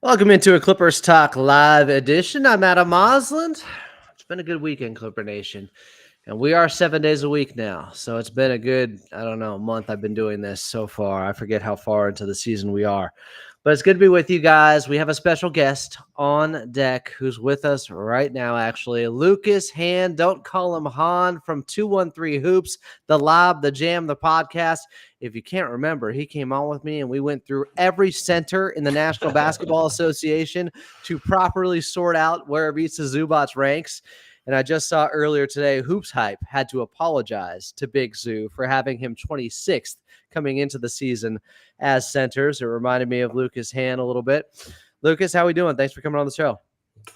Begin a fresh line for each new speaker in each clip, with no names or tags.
Welcome into a Clippers Talk Live edition. I'm Adam Osland. It's been a good weekend, Clipper Nation. And we are 7 days a week now. So it's been a good, month I've been doing this so far. I forget how far into the season we are. But it's good to be with you guys. We have a special guest on deck who's with us right now, actually. Lucas Hann, don't call him Hann, from 213 Hoops, the Lob, the Jam, the podcast. If you can't remember, he came on with me and we went through every center in the National Basketball Association to properly sort out where Ivica Zubac ranks. And I just saw earlier today, Hoops Hype had to apologize to Big Zoo for having him 26th coming into the season as centers. It reminded me of Lucas Hann a little bit. Lucas, how are we doing? Thanks for coming on the show.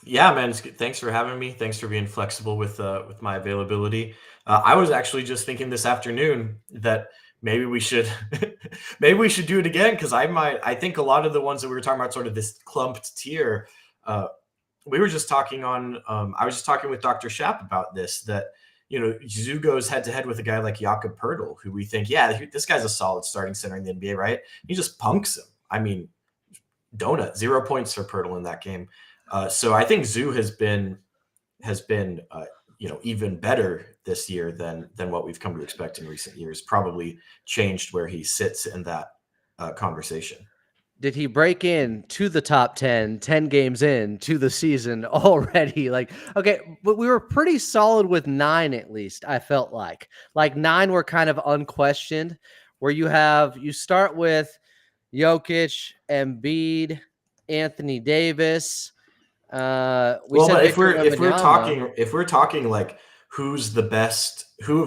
Yeah, man. Thanks for having me. Thanks for being flexible with my availability. I was actually just thinking this afternoon that maybe we should do it again, because I think a lot of the ones that we were talking about, sort of this clumped tier, we were just talking on I was just talking with Dr. Schaap about this, that Zoo goes head to head with a guy like Jakob Poeltl, who we think, this guy's a solid starting center in the NBA, right? He just punks him. I mean, donut, 0 points for Poeltl in that game. So I think Zoo has been even better this year than what we've come to expect in recent years. Probably changed where he sits in that conversation.
Did he break in to the top 10 games in to the season already? Okay, but we were pretty solid with 9, at least. I felt like 9 were kind of unquestioned, where you start with Jokic, Embiid, Anthony Davis.
If we're talking like who have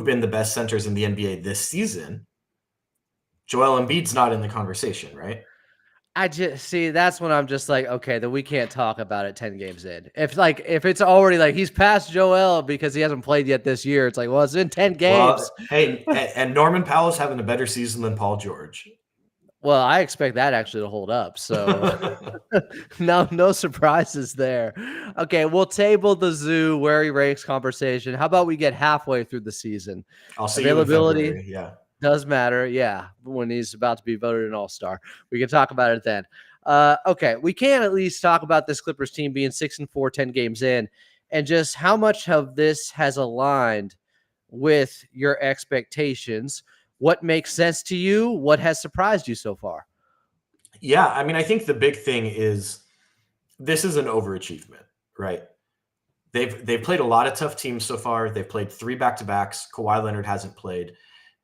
been the best centers in the NBA this season, Joel Embiid's not in the conversation, right?
I just see, that's when I'm just like, okay, then we can't talk about it 10 games in. If it's already like he's past Joel because he hasn't played yet this year, it's like, well, it's in 10 games.
Well, hey, and Norman Powell's having a better season than Paul George.
Well, I expect that actually to hold up. So no surprises there. Okay, we'll table the Zoo where he ranks conversation. How about we get halfway through the season?
I'll see
Availability.
You in February, yeah.
Does matter, yeah, when he's about to be voted an all-star. We can talk about it then. Okay, we can at least talk about this Clippers team being 6-4, 10 games in, and just how much of this has aligned with your expectations. What makes sense to you? What has surprised you so far?
Yeah, I mean, I think the big thing is this is an overachievement, right? They've played a lot of tough teams so far. They've played 3 back-to-backs. Kawhi Leonard hasn't played.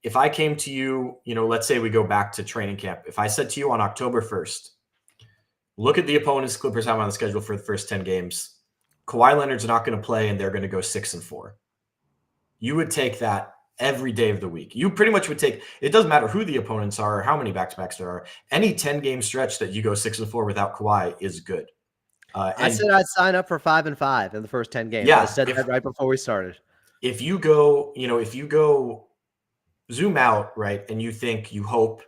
If I came to you, let's say we go back to training camp. If I said to you on October 1st, look at the opponents Clippers have on the schedule for the first 10 games. Kawhi Leonard's not going to play, and they're going to go 6-4. You would take that every day of the week. You pretty much would take, it doesn't matter who the opponents are or how many back-to-backs there are. Any 10-game stretch that you go 6-4 without Kawhi is good.
I said I'd sign up for 5-5 in the first 10 games.
Yeah,
I said that right before we started.
If you go zoom out, right, and you hope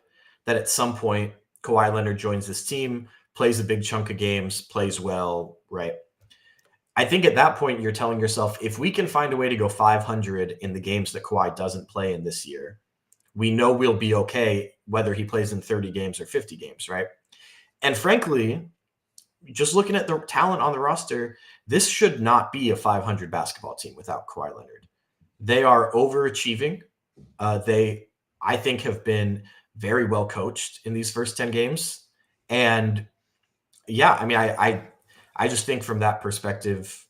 that at some point Kawhi Leonard joins this team, plays a big chunk of games, plays well, right? I think at that point you're telling yourself, if we can find a way to go 500 in the games that Kawhi doesn't play in this year, we know we'll be okay whether he plays in 30 games or 50 games, right? And frankly, just looking at the talent on the roster, this should not be a 500 basketball team without Kawhi Leonard. They are overachieving. They, I think, have been very well coached in these first 10 games. And yeah, I mean, I just think from that perspective,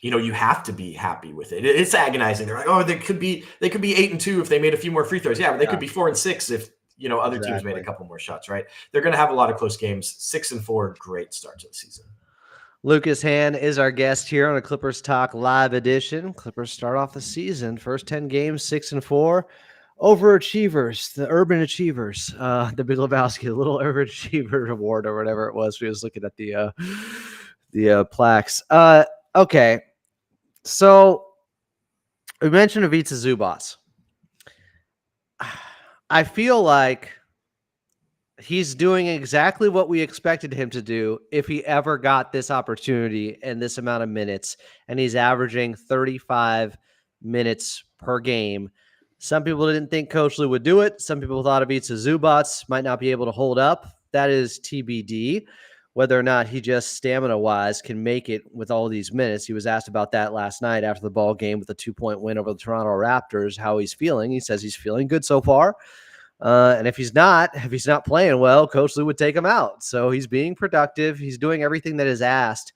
you have to be happy with it. It's agonizing. They're like, oh, they could be 8-2 if they made a few more free throws. Yeah, but they could be 4-6 if other teams made a couple more shots, right? They're going to have a lot of close games. 6-4, great start to the season.
Lucas Hann is our guest here on a Clippers Talk Live edition. Clippers start off the season, first 10 games, 6-4. Overachievers, the Urban Achievers, the Big Lebowski, the little Urban Achiever Award or whatever it was. We was looking at the plaques. Okay, so we mentioned Ivica Zubac. I feel like he's doing exactly what we expected him to do if he ever got this opportunity and this amount of minutes, and he's averaging 35 minutes per game. Some people didn't think Coach Lue would do it. Some people thought Ivica Zubac might not be able to hold up. That is TBD. whether or not he just stamina-wise can make it with all these minutes. He was asked about that last night after the ball game with a 2-point win over the Toronto Raptors, how he's feeling. He says he's feeling good so far. And if he's not playing well, Coach Lue would take him out. So he's being productive. He's doing everything that is asked.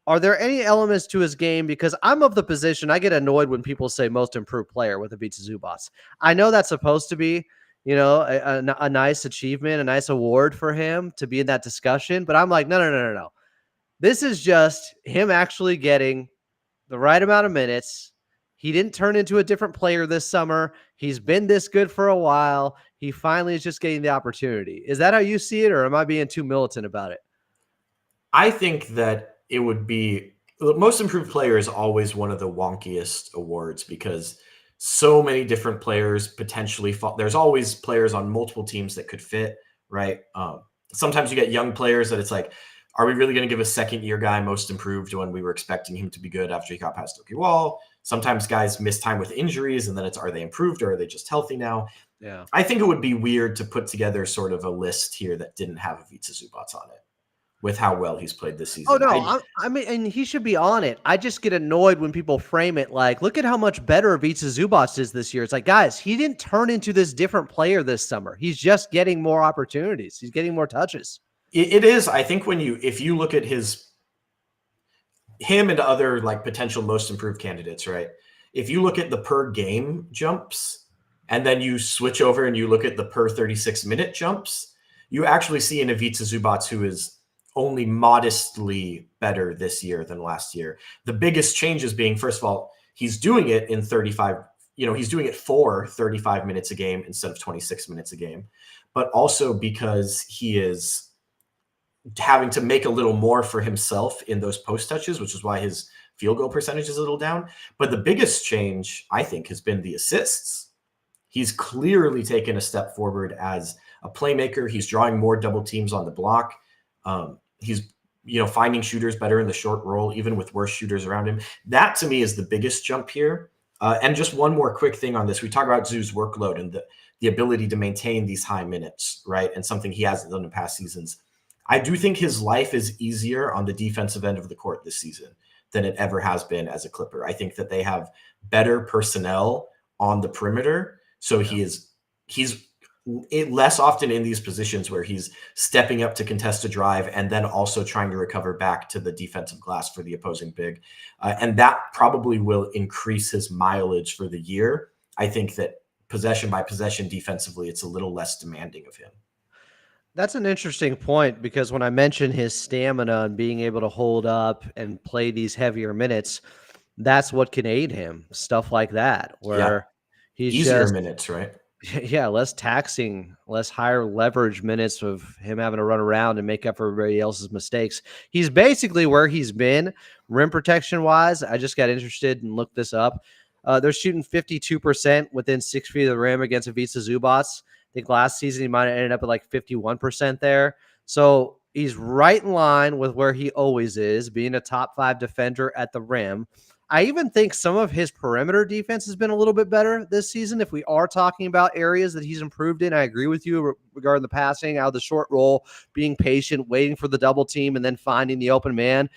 Are there any elements to his game? Because I'm of the position, I get annoyed when people say most improved player with Ivica Zubac. I know that's supposed to be, a nice achievement, a nice award for him to be in that discussion. But I'm like, no. This is just him actually getting the right amount of minutes. He didn't turn into a different player this summer. He's been this good for a while. He finally is just getting the opportunity. Is that how you see it, or am I being too militant about it?
I think that it would be most improved player is always one of the wonkiest awards because so many different players potentially fall. There's always players on multiple teams that could fit, right? Sometimes you get young players that it's like, are we really going to give a second-year guy most improved when we were expecting him to be good after he got past Okie Wall? Sometimes guys miss time with injuries, and then it's, are they improved or are they just healthy now?
Yeah.
I think it would be weird to put together sort of a list here that didn't have Ivica Zubac on it with how well he's played this season.
Oh, no, I mean, and he should be on it. I just get annoyed when people frame it like, look at how much better Ivica Zubac is this year. It's like, guys, he didn't turn into this different player this summer. He's just getting more opportunities. He's getting more touches.
It is. I think if you look at him and other like potential most improved candidates, right? If you look at the per game jumps and then you switch over and you look at the per 36-minute jumps, you actually see an Ivica Zubac who is only modestly better this year than last year. The biggest changes being, first of all, he's doing it in 35, he's doing it for 35 minutes a game instead of 26 minutes a game, but also because he is having to make a little more for himself in those post touches, which is why his field goal percentage is a little down. But the biggest change, I think, has been the assists. He's clearly taken a step forward as a playmaker. He's drawing more double teams on the block. He's finding shooters better in the short roll, even with worse shooters around him. That to me is the biggest jump here. And just one more quick thing on this. We talk about Zoo's workload and the ability to maintain these high minutes, right? And something he hasn't done in past seasons. I do think his life is easier on the defensive end of the court this season than it ever has been as a Clipper. I think that they have better personnel on the perimeter. So he's less often in these positions where he's stepping up to contest a drive and then also trying to recover back to the defensive glass for the opposing big. And that probably will increase his mileage for the year. I think that possession by possession defensively, it's a little less demanding of him.
That's an interesting point because when I mentioned his stamina and being able to hold up and play these heavier minutes, that's what can aid him. Stuff like that, where he's
easier
just,
minutes, right?
Yeah, less taxing, less higher leverage minutes of him having to run around and make up for everybody else's mistakes. He's basically where he's been rim protection wise. I just got interested and looked this up. They're shooting 52% within 6 feet of the rim against Ivica Zubac. I think last season he might have ended up at like 51% there. So he's right in line with where he always is, being a top 5 defender at the rim. I even think some of his perimeter defense has been a little bit better this season. If we are talking about areas that he's improved in, I agree with you regarding the passing, out of the short roll, being patient, waiting for the double team, and then finding the open man.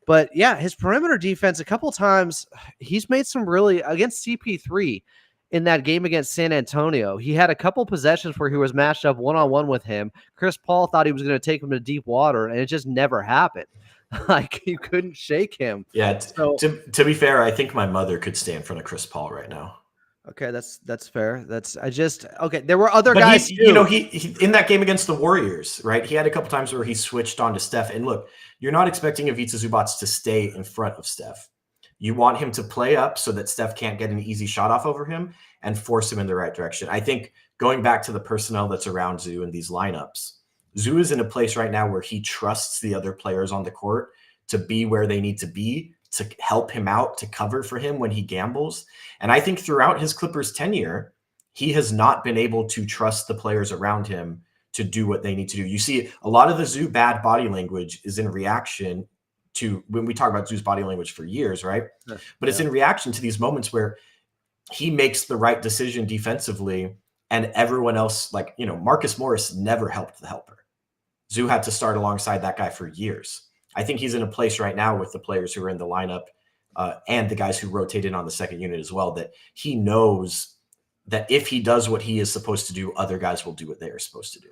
But yeah, his perimeter defense, a couple times, he's made some really, against CP3 in that game against San Antonio, he had a couple possessions where he was matched up one-on-one with him. Chris Paul thought he was going to take him to deep water, and it just never happened. Like, you couldn't shake him.
Yeah,
so,
to be fair, I think my mother could stand in front of Chris Paul right now.
Okay, that's fair. Okay. There were other guys
he,
too.
He in that game against the Warriors, right? He had a couple times where he switched on to Steph. And look, you're not expecting Ivica Zubac to stay in front of Steph. You want him to play up so that Steph can't get an easy shot off over him and force him in the right direction. I think going back to the personnel that's around Zoo in these lineups, Zoo is in a place right now where he trusts the other players on the court to be where they need to be, to help him out, to cover for him when he gambles. And I think throughout his Clippers tenure, he has not been able to trust the players around him to do what they need to do. You see, a lot of the Zoo bad body language is in reaction to, when we talk about Zoo's body language for years, right? Yeah. But it's in reaction to these moments where he makes the right decision defensively and everyone else, like, Marcus Morris never helped the helper. Zoo had to start alongside that guy for years. I think he's in a place right now with the players who are in the lineup and the guys who rotated on the second unit as well, that he knows that if he does what he is supposed to do, other guys will do what they are supposed to do.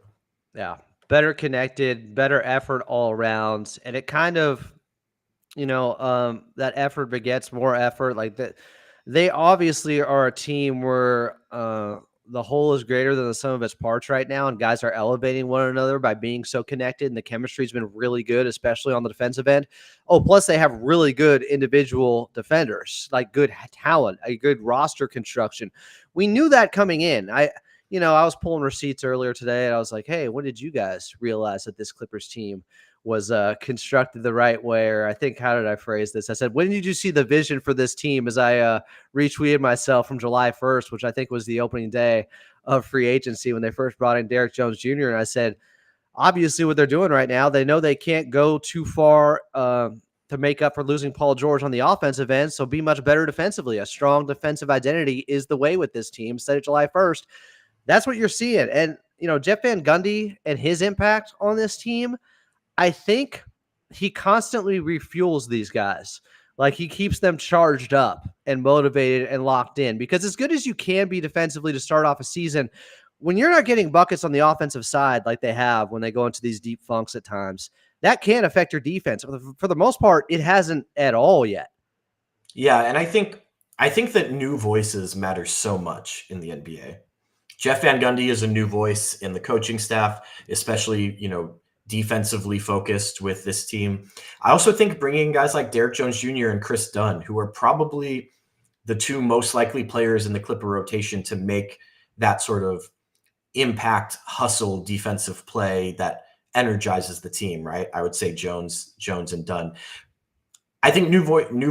Yeah. Better connected, better effort all around. And it kind of, that effort begets more effort. Like that, they obviously are a team where the whole is greater than the sum of its parts right now, and guys are elevating one another by being so connected. And the chemistry's been really good, especially on the defensive end. Oh, plus they have really good individual defenders, like good talent, a good roster construction. We knew that coming in. I was pulling receipts earlier today, and I was like, "Hey, when did you guys realize that this Clippers team was constructed the right way?" Or I think, how did I phrase this? I said, when did you see the vision for this team? As I retweeted myself from July 1st, which I think was the opening day of free agency when they first brought in Derek Jones Jr. And I said, obviously what they're doing right now, they know they can't go too far to make up for losing Paul George on the offensive end. So be much better defensively. A strong defensive identity is the way with this team. Said it July 1st. That's what you're seeing. And, Jeff Van Gundy and his impact on this team, I think he constantly refuels these guys. Like he keeps them charged up and motivated and locked in, because as good as you can be defensively to start off a season, when you're not getting buckets on the offensive side like they have when they go into these deep funks at times, that can affect your defense. For the most part, it hasn't at all yet.
Yeah, and I think that new voices matter so much in the NBA. Jeff Van Gundy is a new voice in the coaching staff, especially, defensively focused with this team. I also think bringing guys like Derek Jones Jr. and Chris Dunn, who are probably the two most likely players in the Clipper rotation to make that sort of impact, hustle, defensive play that energizes the team, right? I would say Jones and Dunn. I think new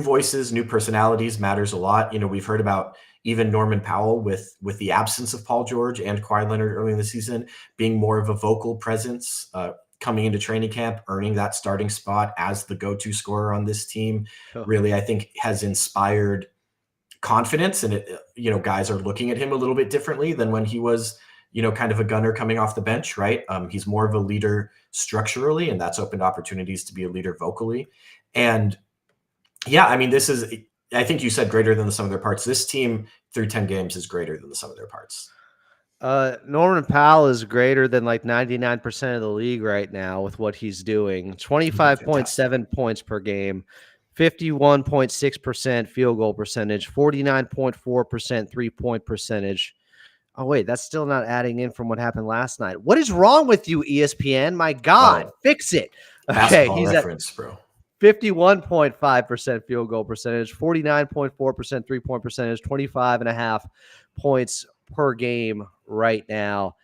voices, new personalities matters a lot. We've heard about even Norman Powell with the absence of Paul George and Kawhi Leonard early in the season being more of a vocal presence, coming into training camp, earning that starting spot as the go-to scorer on this team. Really, I think has inspired confidence, and guys are looking at him a little bit differently than when he was, kind of a gunner coming off the bench, right? He's more of a leader structurally, and that's opened opportunities to be a leader vocally. And yeah, I mean, I think you said greater than the sum of their parts. This team through 10 games is greater than the sum of their parts.
Norman Powell is greater than like 99% of the league right now with what he's doing. 25.7 points per game, 51.6% field goal percentage, 49.4% 3-point percentage. Oh, wait, that's still not adding in from what happened last night. What is wrong with you, ESPN? My God, fix it. Okay,
he's reference, bro.
51.5% field goal percentage, 49.4% 3-point percentage, 25.5 points per game right now.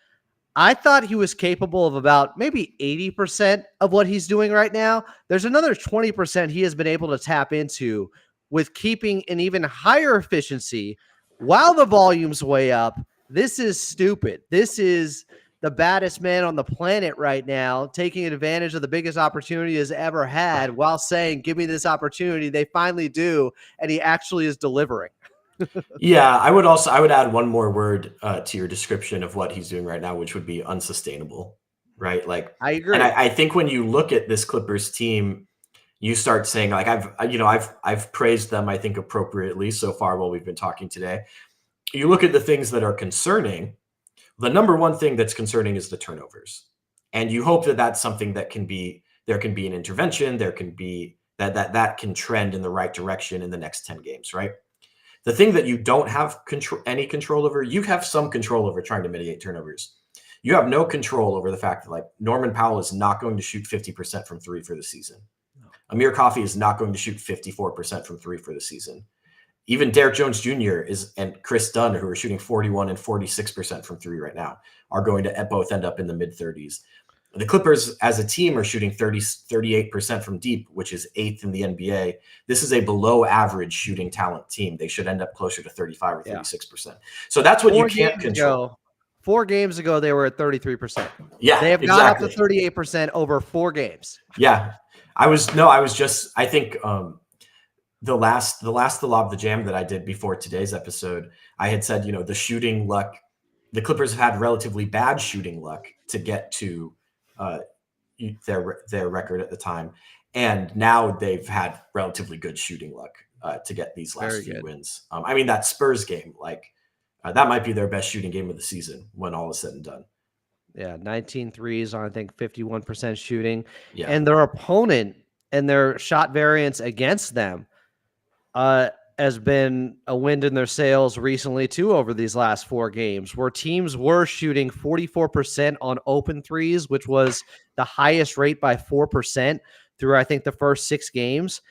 I thought he was capable of about maybe 80% of what he's doing right now. There's another 20% he has been able to tap into with keeping an even higher efficiency while the volume's way up. This is stupid. This is the baddest man on the planet right now, taking advantage of the biggest opportunity he's ever had while saying, give me this opportunity. They finally do. And he actually is delivering.
Yeah, I would add one more word to your description of what he's doing right now, which would be unsustainable, right? Like,
I agree.
And I think when you look at this Clippers team, you start saying, like, I've praised them, I think, appropriately so far while we've been talking today. You look at the things that are concerning. The number one thing that's concerning is the turnovers. And you hope that that's something that there can be an intervention. There can be that can trend in the right direction in the next 10 games, right? The thing that you don't have any control over, you have some control over trying to mitigate turnovers. You have no control over the fact that, like, Norman Powell is not going to shoot 50% from three for the season. Amir Coffey is not going to shoot 54% from three for the season. Even Derek Jones Jr. and Chris Dunn, who are shooting 41 and 46% from three right now, are going to both end up in the mid-30s. The Clippers as a team are shooting 38% from deep, which is 8th in the NBA. This is a below average shooting talent team. They should end up closer to 35 or 36%. So that's what you can't control.
4 games ago, they were at 33%.
Yeah,
they have got up to 38% over 4 games.
Yeah. I think the last The Lob the Jam that I did before today's episode, I had said, the shooting luck, the Clippers have had relatively bad shooting luck to get to their record at the time. And now they've had relatively good shooting luck to get these last few wins. I mean, that Spurs game, that might be their best shooting game of the season when all is said and done.
Yeah, 19 threes on, I think, 51% shooting.
Yeah.
And their opponent and their shot variance against them has been a wind in their sails recently, too, over these last 4 games, where teams were shooting 44% on open threes, which was the highest rate by 4% through, I think, the first 6 games.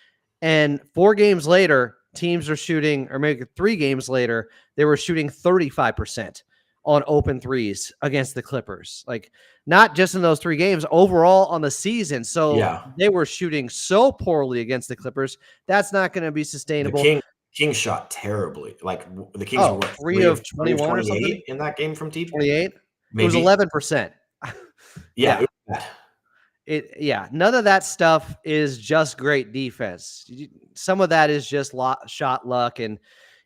And 4 games later, teams are shooting, or maybe 3 games later, they were shooting 35% on open threes against the Clippers. Like, not just in those 3 games, overall on the season. So they were shooting so poorly against the Clippers. That's not going to be sustainable.
The Kings shot terribly. Like, the Kings were
3 of 21 or something
in that game from deep.
28. Maybe. It was 11%.
Yeah.
None of that stuff is just great defense. Some of that is just shot luck, and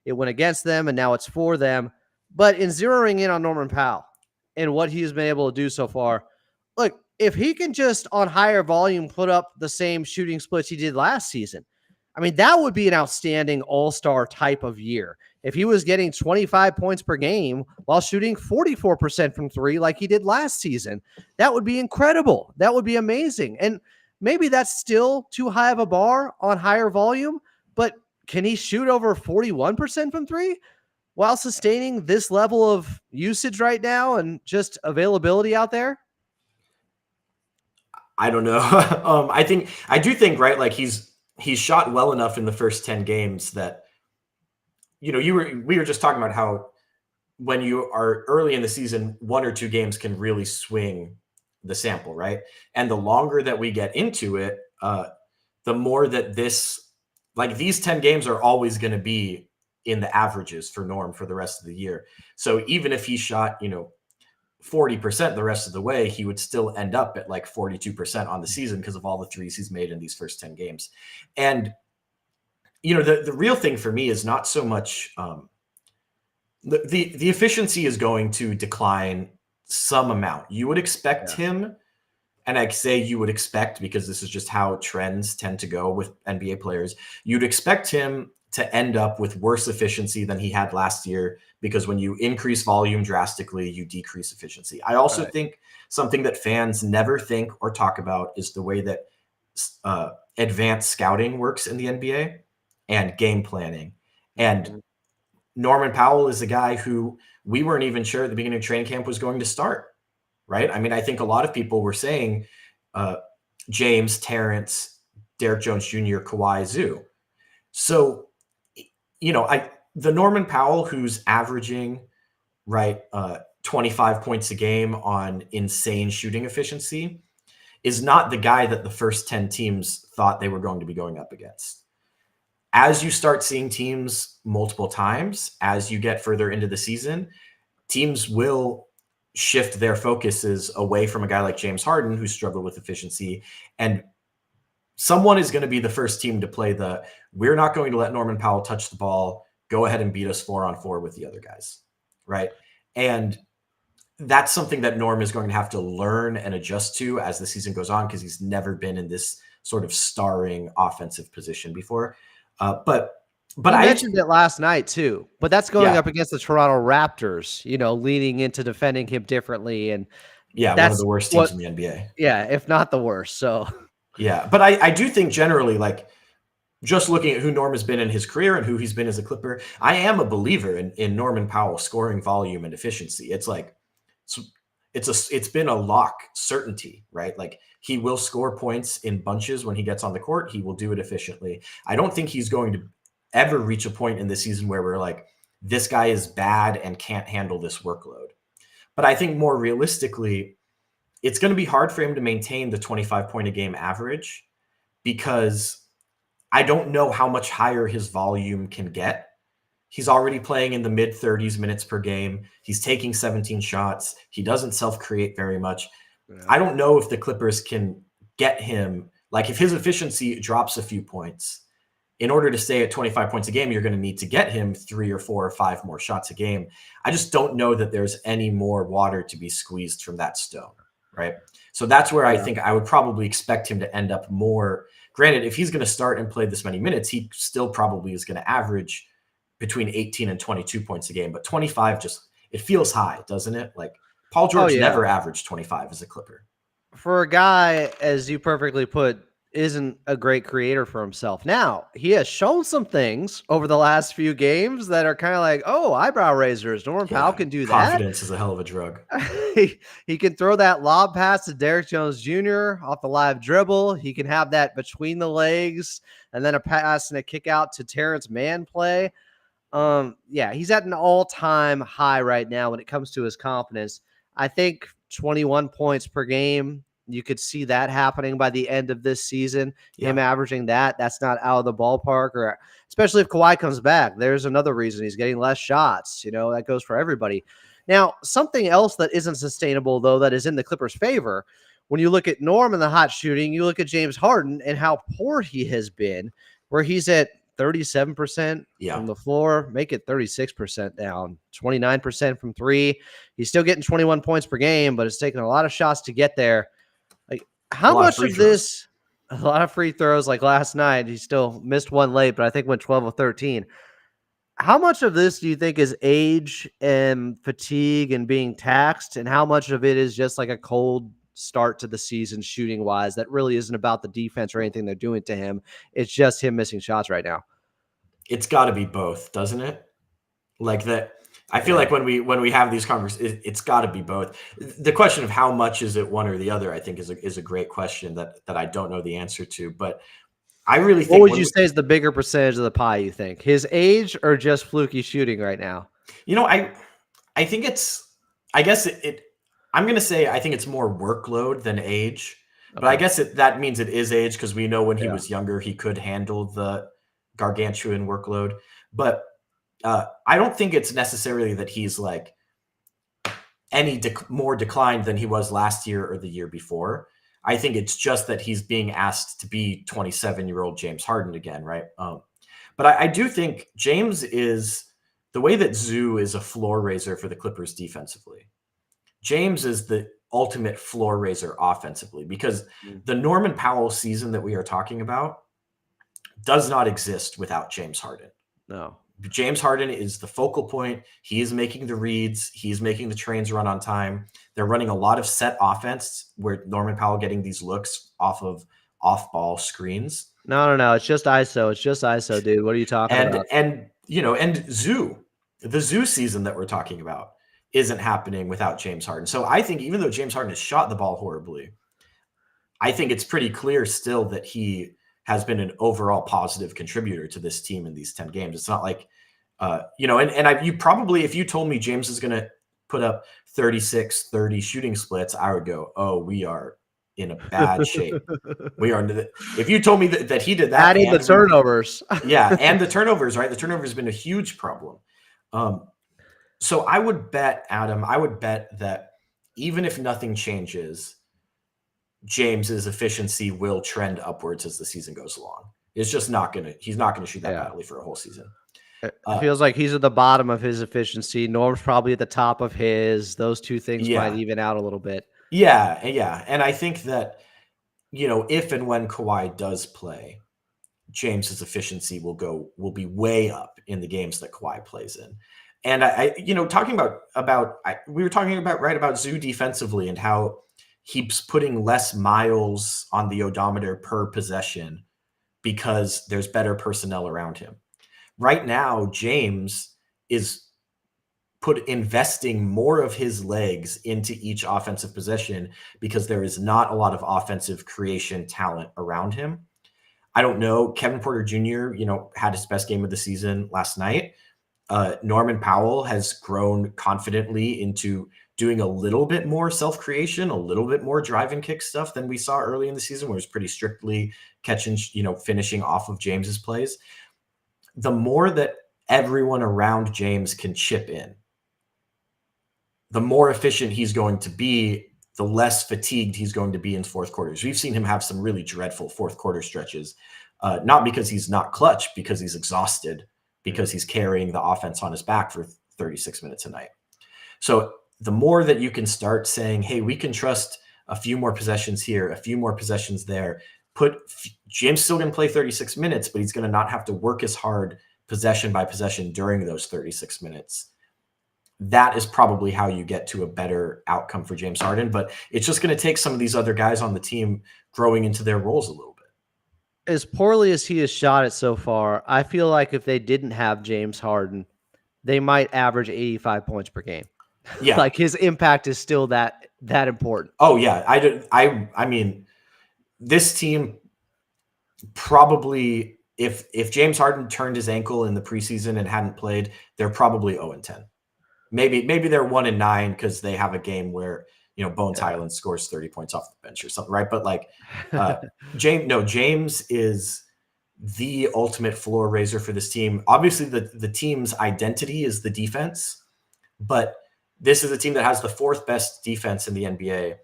it went against them, and now it's for them. But in zeroing in on Norman Powell and what he's been able to do so far, look, if he can just on higher volume put up the same shooting splits he did last season, I mean, that would be an outstanding all-star type of year. If he was getting 25 points per game while shooting 44% from 3 like he did last season, that would be incredible. That would be amazing. And maybe that's still too high of a bar on higher volume, but can he shoot over 41% from 3 while sustaining this level of usage right now and just availability out there?
I don't know. I do think, right, like he's shot well enough in the first 10 games that, we were just talking about how when you are early in the season, 1 or 2 games can really swing the sample, right? And the longer that we get into it, the more that these 10 games are always going to be in the averages for Norm for the rest of the year. So even if he shot, 40% the rest of the way, he would still end up at like 42% on the season because of all the threes he's made in these first 10 games. And, the real thing for me is not so much the efficiency is going to decline some amount. You would expect him, and I say you would expect because this is just how trends tend to go with NBA players. You'd expect him to end up with worse efficiency than he had last year, because when you increase volume drastically, you decrease efficiency. I also think something that fans never think or talk about is the way that advanced scouting works in the NBA and game planning. And Norman Powell is a guy who we weren't even sure at the beginning of training camp was going to start, right? I mean, I think a lot of people were saying James, Terance, Derek Jones Jr., Kawhi, Zoo. So, the Norman Powell who's averaging 25 points a game on insane shooting efficiency is not the guy that the first 10 teams thought they were going to be going up against. As you start seeing teams multiple times, as you get further into the season, teams will shift their focuses away from a guy like James Harden, who struggled with efficiency, and someone is going to be the first team to play we're not going to let Norman Powell touch the ball. Go ahead and beat us 4-on-4 with the other guys, right? And that's something that Norm is going to have to learn and adjust to as the season goes on, because he's never been in this sort of starring offensive position before. But
I mentioned it last night too, but that's going up against the Toronto Raptors, leaning into defending him differently. And
that's one of the worst teams in the NBA.
Yeah, if not the worst. So
yeah, but I do think generally, just looking at who Norm has been in his career and who he's been as a Clipper, I am a believer in Norman Powell scoring volume and efficiency. It's been a lock certainty, right? Like, he will score points in bunches when he gets on the court. He will do it efficiently. I don't think he's going to ever reach a point in this season where we're like, this guy is bad and can't handle this workload. But I think more realistically, it's going to be hard for him to maintain the 25 point a game average, because I don't know how much higher his volume can get. He's already playing in the mid 30s minutes per game. He's taking 17 shots. He doesn't self-create very much. Yeah. I don't know if the Clippers can get him, if his efficiency drops a few points, in order to stay at 25 points a game, you're going to need to get him 3 or 4 or 5 more shots a game. I just don't know that there's any more water to be squeezed from that stone, right? So that's where I
Yeah.
think I would probably expect him to end up more. Granted, if he's going to start and play this many minutes, he still probably is going to average between 18 and 22 points a game. But 25 just, it feels high, doesn't it? Like Paul
Oh,
George
yeah.
never averaged 25 as a Clipper.
For a guy, as you perfectly put, isn't a great creator for himself. Now, he has shown some things over the last few games that are kind of like, oh, eyebrow raisers. Norman Powell
Yeah,
can do that.
confidence is a hell of a drug.
He can throw that lob pass to Derrick Jones Jr. off the live dribble. He can have that between the legs and then a pass and a kick out to Terance Mann play. Yeah, he's at an all-time high right now when it comes to his confidence. I think 21 points per game, you could see that happening by the end of this season.
Yeah.
Him averaging that's not out of the ballpark, or especially if Kawhi comes back. There's another reason he's getting less shots. That goes for everybody. Now, something else that isn't sustainable, though, that is in the Clippers' favor, when you look at Norm and the hot shooting, you look at James Harden and how poor he has been, where he's at 37% from the floor, make it 36% down, 29% from three. He's still getting 21 points per game, but it's taking a lot of shots to get there. Like, how much of this, a lot of free throws, like last night, he still missed one late, but I think went 12 of 13. How much of this do you think is age and fatigue and being taxed? And how much of it is just like a cold start to the season shooting wise that really isn't about the defense or anything they're doing to him? It's just him missing shots right now.
It's got to be both, doesn't it? Like that. I feel like when we have these conversations, it's got to be both. The question of how much is it one or the other, I think is a great question that I don't know the answer to. But I really think.
What would you say is the bigger percentage of the pie, you think? His age or just fluky shooting right now?
I think it's, I guess I'm going to say I think it's more workload than age. But I guess that means it is age because we know when he was younger, he could handle the gargantuan workload. But I don't think it's necessarily that he's like any more declined than he was last year or the year before. I think it's just that he's being asked to be 27-year-old James Harden again, right? But I do think James is the way that Zoo is a floor raiser for the Clippers defensively. James is the ultimate floor raiser offensively because the Norman Powell season that we are talking about does not exist without James Harden.
No.
James Harden is the focal point. He is making the reads. He's making the trains run on time. They're running a lot of set offense where Norman Powell getting these looks off of off-ball screens.
No. It's just ISO. It's just ISO, dude. What are you talking about?
And Zoo, the Zoo season that we're talking about isn't happening without James Harden. So I think even though James Harden has shot the ball horribly, I think it's pretty clear still that he has been an overall positive contributor to this team in these 10 games. It's not like, you probably, if you told me James is going to put up 36-30 shooting splits, I would go, oh, we are in a bad shape. We are. If you told me that he did that.
Adding the turnovers.
And the turnovers, right? The turnovers have been a huge problem. So I would bet, Adam, that even if nothing changes, James's efficiency will trend upwards as the season goes along. It's just he's not going to shoot that badly for a whole season.
It feels like he's at the bottom of his efficiency. Norm's probably at the top of his. Those two things might even out a little bit.
Yeah. And I think that, if and when Kawhi does play, James's efficiency will be way up in the games that Kawhi plays in. And talking we were talking about Zoo defensively and how he's putting less miles on the odometer per possession because there's better personnel around him. Right now, James is investing more of his legs into each offensive possession because there is not a lot of offensive creation talent around him. I don't know. Kevin Porter Jr., had his best game of the season last night. Norman Powell has grown confidently into doing a little bit more self-creation, a little bit more drive and kick stuff than we saw early in the season, where it was pretty strictly catching, finishing off of James's plays. The more that everyone around James can chip in, the more efficient he's going to be, the less fatigued he's going to be in fourth quarters. We've seen him have some really dreadful fourth quarter stretches, not because he's not clutch, because he's exhausted, because he's carrying the offense on his back for 36 minutes a night. So the more that you can start saying, hey, we can trust a few more possessions here, a few more possessions there. James still going to play 36 minutes, but he's going to not have to work as hard possession by possession during those 36 minutes. That is probably how you get to a better outcome for James Harden, but it's just going to take some of these other guys on the team growing into their roles a little bit.
As poorly as he has shot it so far, I feel like if they didn't have James Harden, they might average 85 points per game.
Yeah.
Like his impact is still that important.
Oh yeah. I mean, this team probably, if James Harden turned his ankle in the preseason and hadn't played, they're probably 0-10. Maybe they're 1-9 because they have a game where, you know, Bones Highland scores 30 points off the bench or something, right? But like James is the ultimate floor raiser for this team. Obviously, the team's identity is the defense, but this is a team that has the 4th best defense in the NBA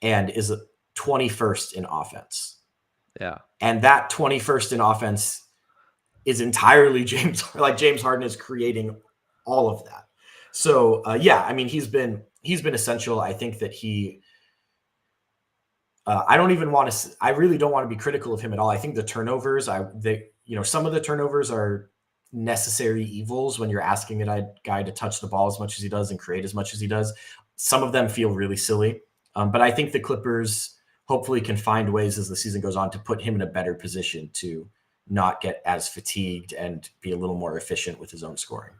and is 21st in offense.
Yeah.
And that 21st in offense is entirely James Harden is creating all of that. So yeah, I mean, he's been essential. I think that I really don't want to be critical of him at all. I think the turnovers, some of the turnovers are necessary evils when you're asking a guy to touch the ball as much as he does and create as much as he does. Some of them feel really silly. But I think the Clippers hopefully can find ways as the season goes on to put him in a better position to not get as fatigued and be a little more efficient with his own scoring.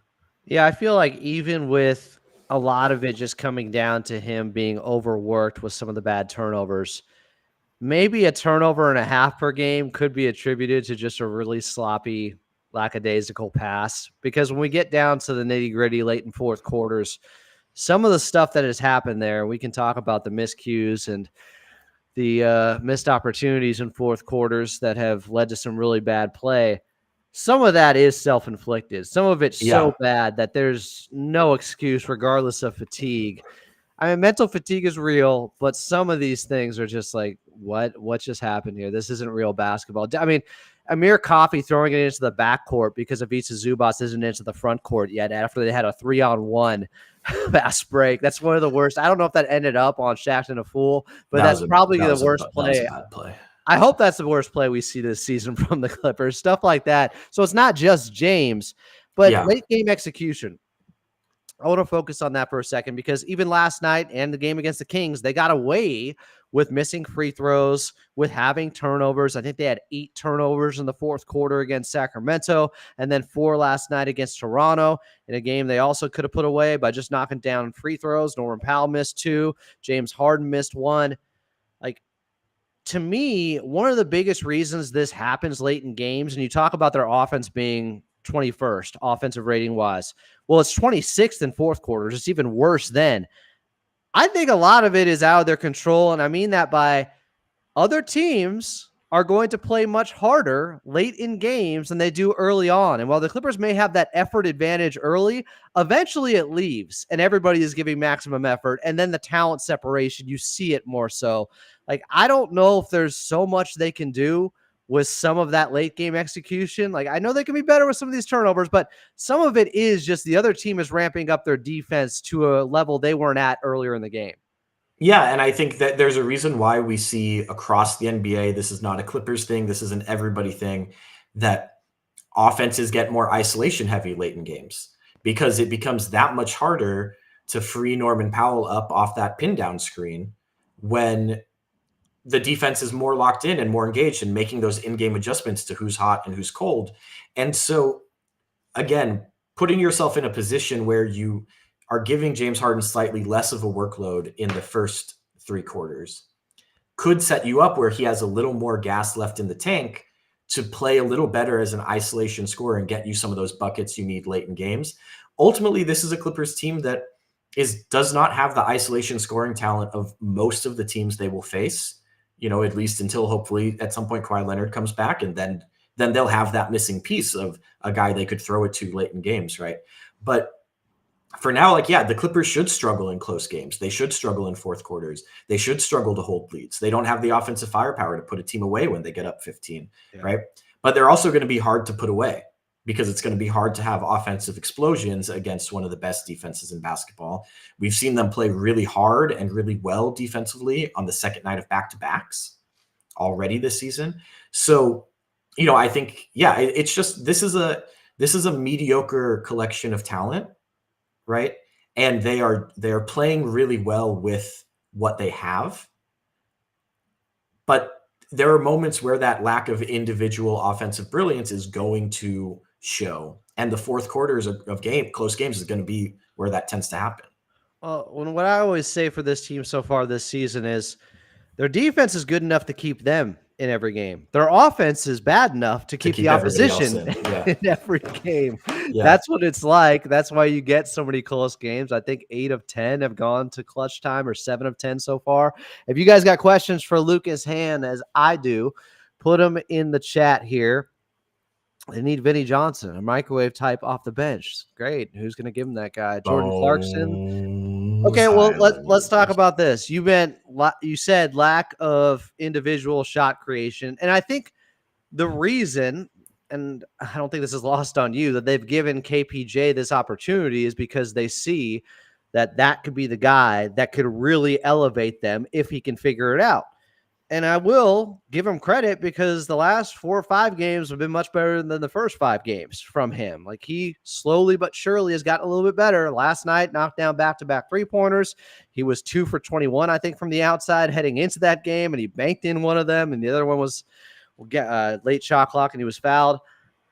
Yeah, I feel like even with a lot of it just coming down to him being overworked with some of the bad turnovers, maybe a turnover and a half per game could be attributed to just a really sloppy, lackadaisical pass. Because when we get down to the nitty-gritty late in fourth quarters, some of the stuff that has happened there, we can talk about the miscues and the missed opportunities in fourth quarters that have led to some really bad play. Some of that is self-inflicted. Some of it's so bad that there's no excuse regardless of fatigue. I mean, mental fatigue is real, but some of these things are just like, what just happened here? This isn't real basketball. I mean, Amir Coffey throwing it into the backcourt because Ivica Zubac isn't into the front court yet after they had a 3-on-1 fast break. That's one of the worst. I don't know if that ended up on Shaqtin' a Fool, but that's probably the worst play.
That was a bad play.
I hope that's the worst play we see this season from the Clippers, stuff like that. So it's not just James, but late game execution. I want to focus on that for a second because even last night and the game against the Kings, they got away with missing free throws, with having turnovers. I think they had 8 turnovers in the fourth quarter against Sacramento and then 4 last night against Toronto in a game they also could have put away by just knocking down free throws. Norman Powell missed 2. James Harden missed 1. Like, to me, one of the biggest reasons this happens late in games, and you talk about their offense being 21st offensive rating wise. Well, it's 26th in fourth quarters. It's even worse then. I think a lot of it is out of their control. And I mean that by other teams are going to play much harder late in games than they do early on. And while the Clippers may have that effort advantage early, eventually it leaves and everybody is giving maximum effort. And then the talent separation, you see it more so. Like, I don't know if there's so much they can do with some of that late game execution. Like, I know they can be better with some of these turnovers, but some of it is just the other team is ramping up their defense to a level they weren't at earlier in the game.
Yeah, and I think that there's a reason why we see across the NBA, this is not a Clippers thing, this is an everybody thing, that offenses get more isolation heavy late in games because it becomes that much harder to free Norman Powell up off that pin down screen when the defense is more locked in and more engaged in making those in-game adjustments to who's hot and who's cold. And so, again, putting yourself in a position where you are giving James Harden slightly less of a workload in the first 3 quarters could set you up where he has a little more gas left in the tank to play a little better as an isolation scorer and get you some of those buckets you need late in games. Ultimately, this is a Clippers team that does not have the isolation scoring talent of most of the teams they will face. You know, at least until hopefully at some point Kawhi Leonard comes back, and then they'll have that missing piece of a guy they could throw it to late in games, right? But for now, like, yeah, the Clippers should struggle in close games. They should struggle in fourth quarters. They should struggle to hold leads. They don't have the offensive firepower to put a team away when they get up 15, right? But they're also going to be hard to put away because it's going to be hard to have offensive explosions against one of the best defenses in basketball. We've seen them play really hard and really well defensively on the second night of back-to-backs already this season. So, I think, it's just, this is a mediocre collection of talent, right? And they're playing really well with what they have. But there are moments where that lack of individual offensive brilliance is going to show. And the fourth quarters of close games is going to be where that tends to happen.
Well, what I always say for this team so far this season is their defense is good enough to keep them in every game. Their offense is bad enough to keep the opposition in every game. Yeah. That's what it's like. That's why you get so many close games. I think 8 of 10 have gone to clutch time, or 7 of 10 so far. If you guys got questions for Lucas Hann, as I do, put them in the chat here. They need Vinny Johnson, a microwave type off the bench. Great. Who's going to give him that guy? Jordan Clarkson. Okay, well, let's talk about this. You said lack of individual shot creation. And I think the reason, and I don't think this is lost on you, that they've given KPJ this opportunity is because they see that could be the guy that could really elevate them if he can figure it out. And I will give him credit because the last 4 or 5 games have been much better than the first 5 games from him. Like, he slowly but surely has gotten a little bit better. Last night, knocked down back-to-back 3-pointers. He was 2 for 21, I think, from the outside heading into that game, and he banked in one of them, and the other one was late shot clock, and he was fouled.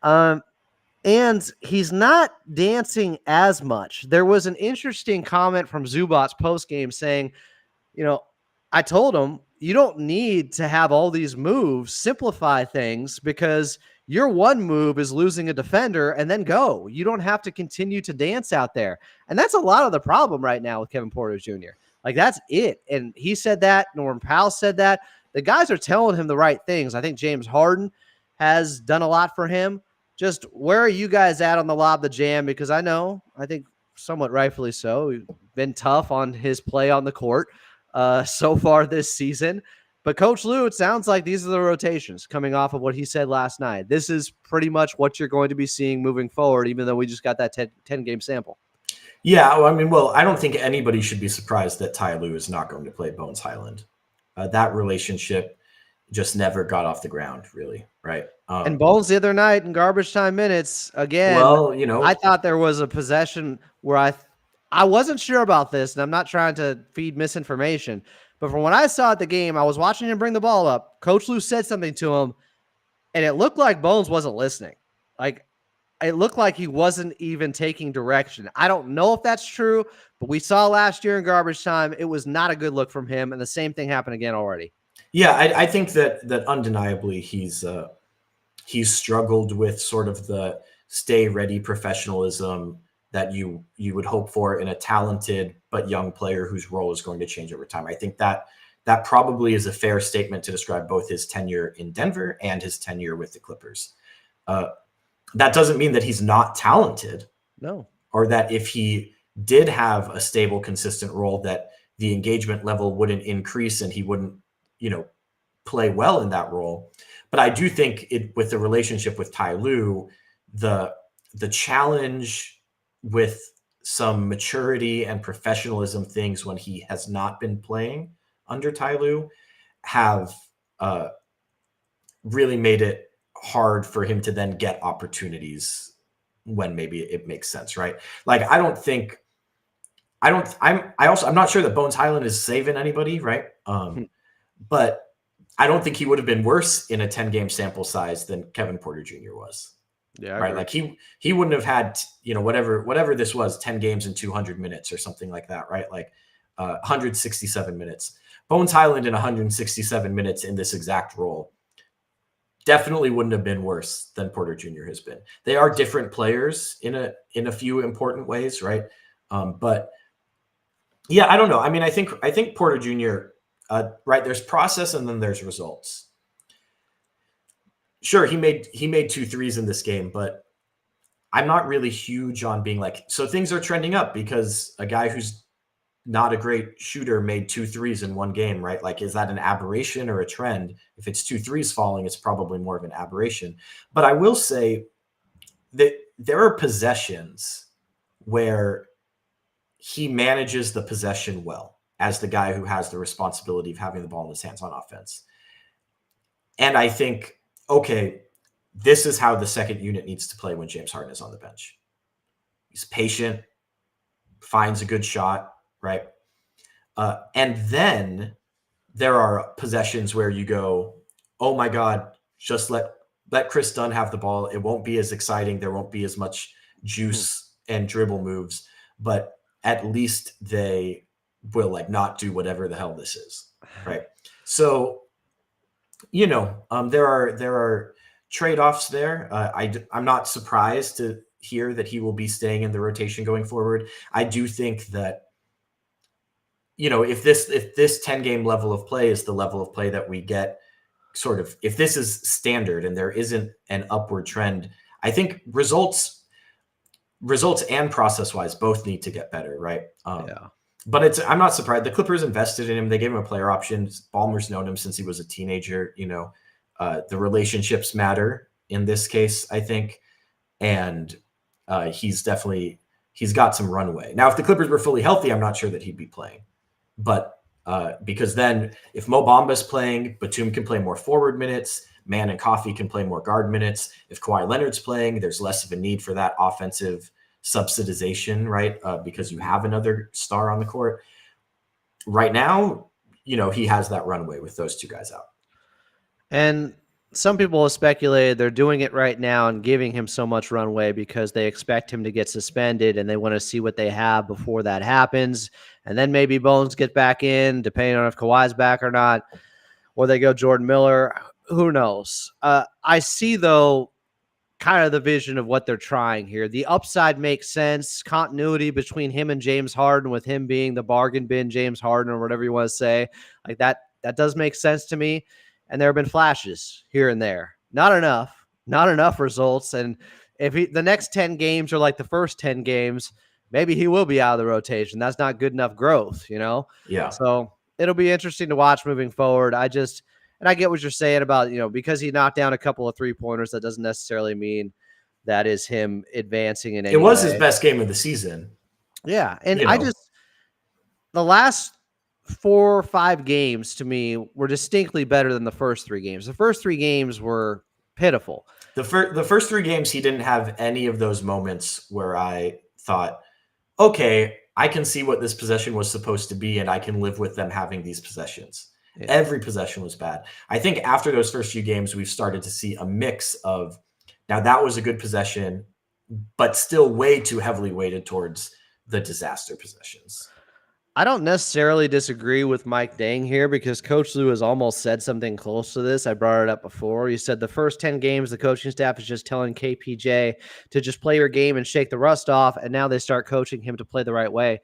And he's not dancing as much. There was an interesting comment from Zubac's postgame saying, I told him, you don't need to have all these moves, simplify things, because your one move is losing a defender and then go. You don't have to continue to dance out there. And that's a lot of the problem right now with Kevin Porter Jr. Like, that's it. And he said that. Norman Powell said that. The guys are telling him the right things. I think James Harden has done a lot for him. Just where are you guys at on the lob the jam? Because I think somewhat rightfully so, we've been tough on his play on the court so far this season. But Coach Lue, it sounds like these are the rotations coming off of what he said last night. This is pretty much what you're going to be seeing moving forward, even though we just got that 10-game sample.
Yeah, I don't think anybody should be surprised that Ty Lue is not going to play Bones Highland. That relationship just never got off the ground, really, right?
And Bones the other night in garbage time minutes, again, I thought there was a possession where I wasn't sure about this, and I'm not trying to feed misinformation, but from what I saw at the game, I was watching him bring the ball up. Coach Lue said something to him, and it looked like Bones wasn't listening. Like, it looked like he wasn't even taking direction. I don't know if that's true, but we saw last year in garbage time, it was not a good look from him, and the same thing happened again already.
Yeah, I think that undeniably he's struggled with sort of the stay ready professionalism that you would hope for in a talented but young player whose role is going to change over time. I think that probably is a fair statement to describe both his tenure in Denver and his tenure with the Clippers. That doesn't mean that he's not talented.
No.
Or that if he did have a stable, consistent role, that the engagement level wouldn't increase and he wouldn't, play well in that role. But I do think with the relationship with Ty Lue, the challenge with some maturity and professionalism things when he has not been playing under Ty Lue have really made it hard for him to then get opportunities when maybe it makes sense, right? Like, I'm not sure that Bones Highland is saving anybody, right? But I don't think he would have been worse in a 10-game sample size than Kevin Porter Jr. was.
Yeah,
right. Like, he wouldn't have had, whatever this was, 10 games in 200 minutes or something like that, right? Like 167 minutes. Bones Highland in 167 minutes in this exact role definitely wouldn't have been worse than Porter Jr. has been. They are different players in a few important ways, right? But yeah, I don't know. I mean, I think Porter Jr. Right, there's process and then there's results. Sure, he made 2 threes in this game, but I'm not really huge on being like, so things are trending up because a guy who's not a great shooter made 2 threes in one game, right? Like, is that an aberration or a trend? If it's 2 threes falling, it's probably more of an aberration. But I will say there are possessions where he manages the possession well as the guy who has the responsibility of having the ball in his hands on offense. And I think, okay, this is how the second unit needs to play when James Harden is on the bench. He's patient, finds a good shot, right? And then there are possessions where you go, oh my God, just let Chris Dunn have the ball. It won't be as exciting. There won't be as much juice and dribble moves, but at least they will like not do whatever the hell this is, right? So, you know, there are trade-offs there. I'm not surprised to hear that he will be staying in the rotation going forward. I do think that, you know, if this 10-game level of play is the level of play that we get, sort of, if this is standard and there isn't an upward trend, I think results and process-wise both need to get better, right?
Yeah.
But I'm not surprised. The Clippers invested in him. They gave him a player option. Ballmer's known him since he was a teenager. You know, the relationships matter in this case, I think. And he's got some runway. Now, if the Clippers were fully healthy, I'm not sure that he'd be playing. But because then if Mo Bamba's playing, Batum can play more forward minutes. Mann and Coffey can play more guard minutes. If Kawhi Leonard's playing, there's less of a need for that offensive subsidization, right? Because you have another star on the court. Right now, you know, he has that runway with those two guys out.
And some people have speculated they're doing it right now and giving him so much runway because they expect him to get suspended and they want to see what they have before that happens. And then maybe Bones get back in, depending on if Kawhi's back or not, or they go Jordan Miller. Who knows? I see, though, kind of the vision of what they're trying here. The upside makes sense. Continuity between him and James Harden, with him being the bargain bin James Harden or whatever you want to say, like that does make sense to me. And there have been flashes here and there. Not enough results. And if the next 10 games are like the first 10 games, maybe he will be out of the rotation. That's not good enough growth, you know?
Yeah.
So it'll be interesting to watch moving forward. And I get what you're saying about, you know, because he knocked down a couple of 3-pointers, that doesn't necessarily mean that is him advancing in any way.
It was his best game of the season.
Yeah. And
you know.
The last 4 or 5 games to me were distinctly better than the first 3 games. The first 3 games were pitiful.
The first 3 games, he didn't have any of those moments where I thought, okay, I can see what this possession was supposed to be, and I can live with them having these possessions. Yeah. Every possession was bad. I think after those first few games, we've started to see a mix of, now that was a good possession, but still way too heavily weighted towards the disaster possessions.
I don't necessarily disagree with Mike Dang here because Coach Lue has almost said something close to this. I brought it up before. He said the first 10 games, the coaching staff is just telling KPJ to just play your game and shake the rust off, and now they start coaching him to play the right way.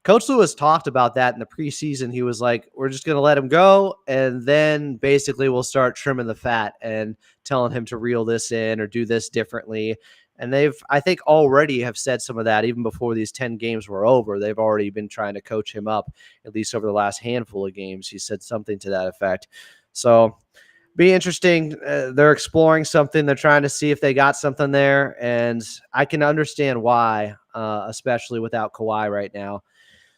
Coach Lue has talked about that in the preseason. He was like, we're just going to let him go, and then basically we'll start trimming the fat and telling him to reel this in or do this differently. And they've, I think, already have said some of that even before these 10 games were over. They've already been trying to coach him up, at least over the last handful of games. He said something to that effect. So be interesting. They're exploring something. They're trying to see if they got something there. And I can understand why, especially without Kawhi right now.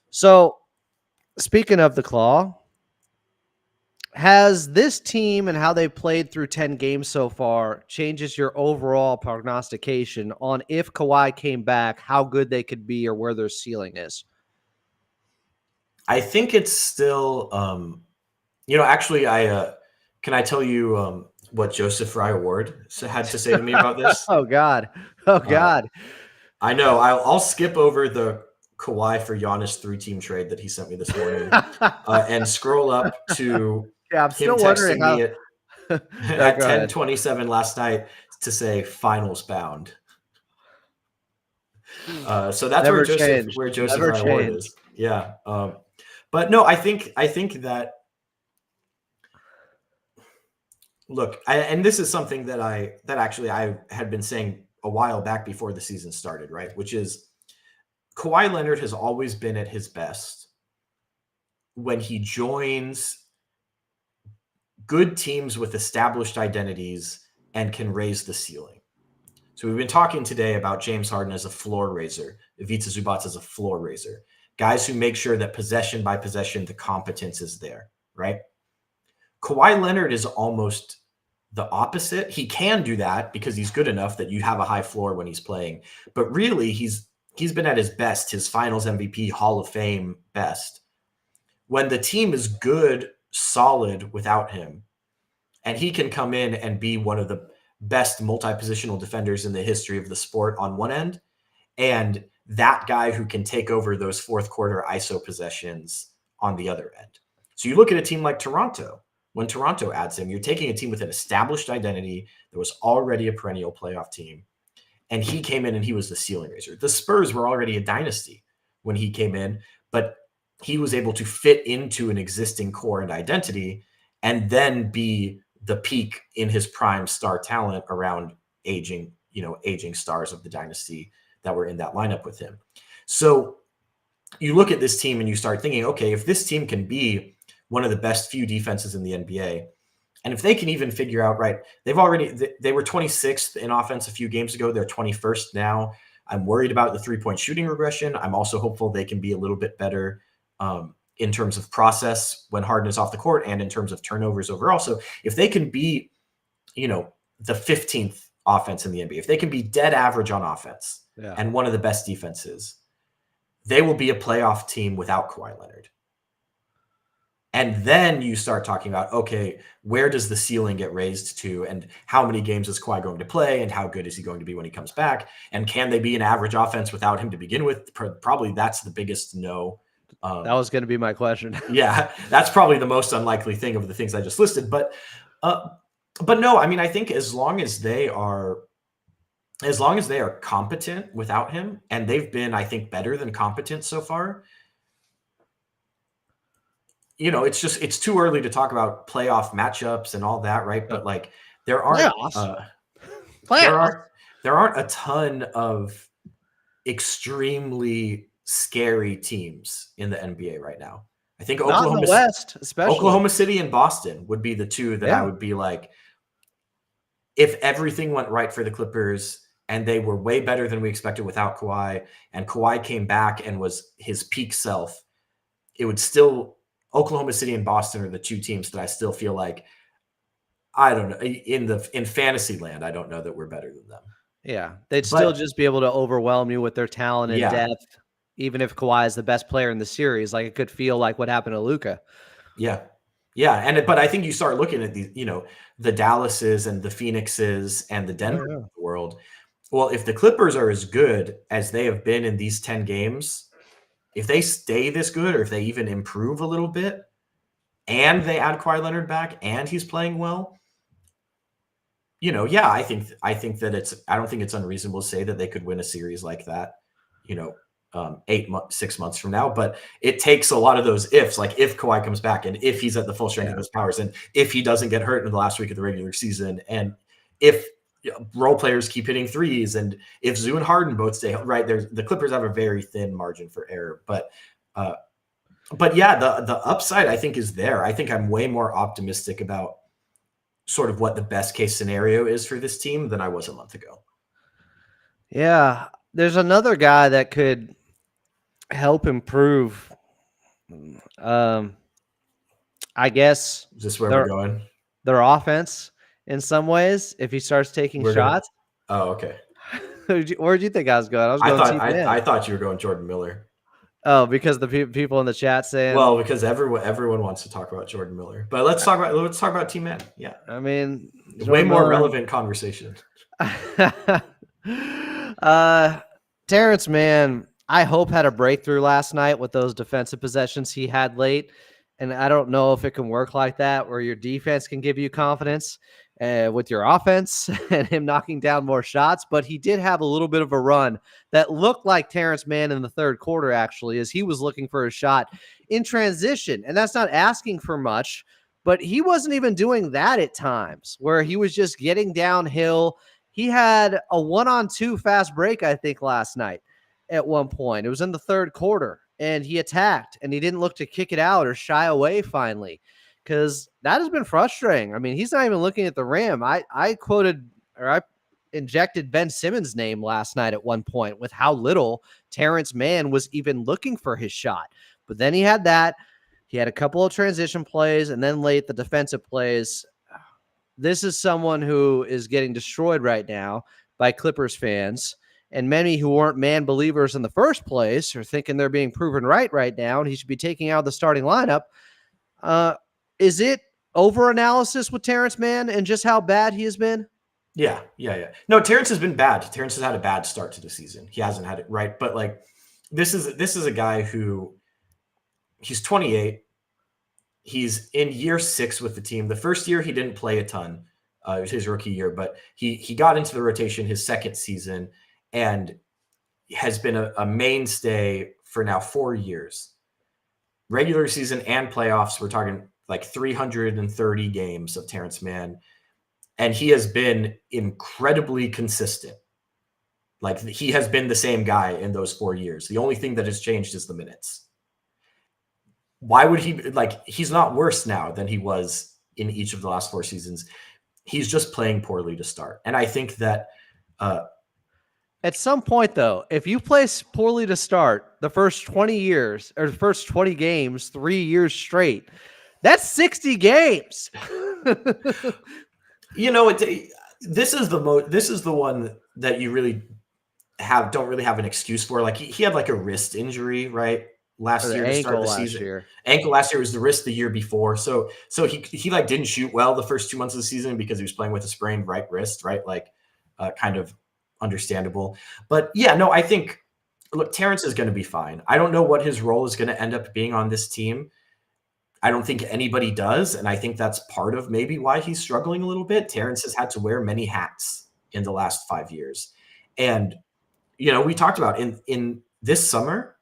So speaking of the Claw, has this team and how they played through 10 games so far changes your overall prognostication on if Kawhi came back, how good they could be or where their ceiling is?
I think it's still, actually, can I tell you what Joseph Fry Ward had to say to me about this?
Oh, God.
I know. I'll skip over the Kawhi for Giannis 3-team trade that he sent me this morning and scroll up to
I'm still wondering how...
me at 10:27 last night to say finals bound. So that's where Joseph Fry Ward is. Yeah. But no, I think that, look, and this is something that I had been saying a while back before the season started, right? Which is Kawhi Leonard has always been at his best when he joins good teams with established identities and can raise the ceiling. So we've been talking today about James Harden as a floor raiser, Ivica Zubac as a floor raiser, guys who make sure that possession by possession, the competence is there, right? Kawhi Leonard is almost the opposite. He can do that because he's good enough that you have a high floor when he's playing. But really, he's been at his best, his Finals MVP, Hall of Fame best, when the team is good, solid without him, and he can come in and be one of the best multi-positional defenders in the history of the sport on one end, and that guy who can take over those fourth quarter ISO possessions on the other end. So you look at a team like Toronto. When Toronto adds him, you're taking a team with an established identity that was already a perennial playoff team, and he came in and he was the ceiling raiser. The Spurs were already a dynasty when he came in, but he was able to fit into an existing core and identity and then be the peak in his prime star talent around aging stars of the dynasty that were in that lineup with him. So you look at this team and you start thinking, okay, if this team can be one of the best few defenses in the NBA, and if they can even figure out, right, they were 26th in offense a few games ago. They're 21st now. I'm worried about the 3-point shooting regression. I'm also hopeful they can be a little bit better in terms of process when Harden is off the court and in terms of turnovers overall. So if they can be, the 15th offense in the NBA, if they can be dead average on offense and one of the best defenses, they will be a playoff team without Kawhi Leonard. And then you start talking about, okay, where does the ceiling get raised to, and how many games is Kawhi going to play, and how good is he going to be when he comes back? And can they be an average offense without him to begin with? Probably that's the biggest no.
That was going to be my question.
Yeah, that's probably the most unlikely thing of the things I just listed. But no, I mean, I think as long as they are competent without him, and they've been, I think, better than competent so far. It's too early to talk about playoff matchups and all that, right? But like, there aren't a ton of extremely scary teams in the NBA right now. I think
Not in the West, especially
Oklahoma City and Boston would be the two that I would be like, if everything went right for the Clippers and they were way better than we expected without Kawhi, and Kawhi came back and was his peak self, it would still, Oklahoma City and Boston are the two teams that I still feel like, I don't know, in fantasy land, I don't know that we're better than them.
Yeah, they'd still just be able to overwhelm you with their talent and depth, even if Kawhi is the best player in the series. Like, it could feel like what happened to Luka.
Yeah. But I think you start looking at these, the Dallases and the Phoenixes and the Denver of the world. Well, if the Clippers are as good as they have been in these 10 games, if they stay this good, or if they even improve a little bit, and they add Kawhi Leonard back and he's playing well, I think that I don't think it's unreasonable to say that they could win a series like that, 6 months from now. But it takes a lot of those ifs, like if Kawhi comes back and if he's at the full strength of his powers, and if he doesn't get hurt in the last week of the regular season, and if role players keep hitting threes, and if Zoo and Harden both stay right, the Clippers have a very thin margin for error. But yeah, the upside I think is there. I think I'm way more optimistic about sort of what the best case scenario is for this team than I was a month ago.
Yeah, there's another guy that could help improve. I guess.
Is this where we're going?
Their offense in some ways, if he starts taking shots.
Oh, okay.
Where'd you think I was going?
I thought you were going Jordan Miller.
Oh, because the people in the chat saying.
Well, because everyone wants to talk about Jordan Miller, but let's talk about T-Man. Yeah,
I mean,
way more relevant conversation.
Terance Mann, I hope, had a breakthrough last night with those defensive possessions he had late. And I don't know if it can work like that, where your defense can give you confidence with your offense and him knocking down more shots. But he did have a little bit of a run that looked like Terance Mann in the third quarter, actually, as he was looking for a shot in transition. And that's not asking for much, but he wasn't even doing that at times, where he was just getting downhill. He had a 1-on-2 fast break, I think, last night at one point. It was in the third quarter. And he attacked, and he didn't look to kick it out or shy away finally, because that has been frustrating. I mean, he's not even looking at the rim. I injected Ben Simmons' name last night at one point with how little Terance Mann was even looking for his shot. But then he had that. He had a couple of transition plays, and then late the defensive plays. This is someone who is getting destroyed right now by Clippers fans, and many who weren't man believers in the first place are thinking they're being proven right now, and he should be taking out the starting lineup. Is it over-analysis with Terance Mann and just how bad he has been?
Yeah. No, Terance has been bad. Terance has had a bad start to the season. He hasn't had it right, but like this is a guy who he's 28. He's in year 6 with the team. The first year he didn't play a ton. It was his rookie year, but he got into the rotation his second season and has been a mainstay for now 4 years. Regular season and playoffs, we're talking like 330 games of Terance Mann. And he has been incredibly consistent. Like he has been the same guy in those 4 years. The only thing that has changed is the minutes. Why would he he's not worse now than he was in each of the last 4 seasons. He's just playing poorly to start. And I think that
at some point, though, if you play poorly to start the first 20 years or the first 20 games, 3 years straight, that's 60 games.
This is the one that you really don't really have an excuse for. Like he had like a wrist injury, right? Last year to start the season. Ankle last year was the wrist the year before. So he like didn't shoot well the first 2 months of the season because he was playing with a sprained right wrist, right? Like kind of understandable. But yeah, no, I think look, Terance is going to be fine. I don't know what his role is going to end up being on this team. I don't think anybody does. And I think that's part of maybe why he's struggling a little bit. Terance has had to wear many hats in the last 5 years. And, we talked about in this summer,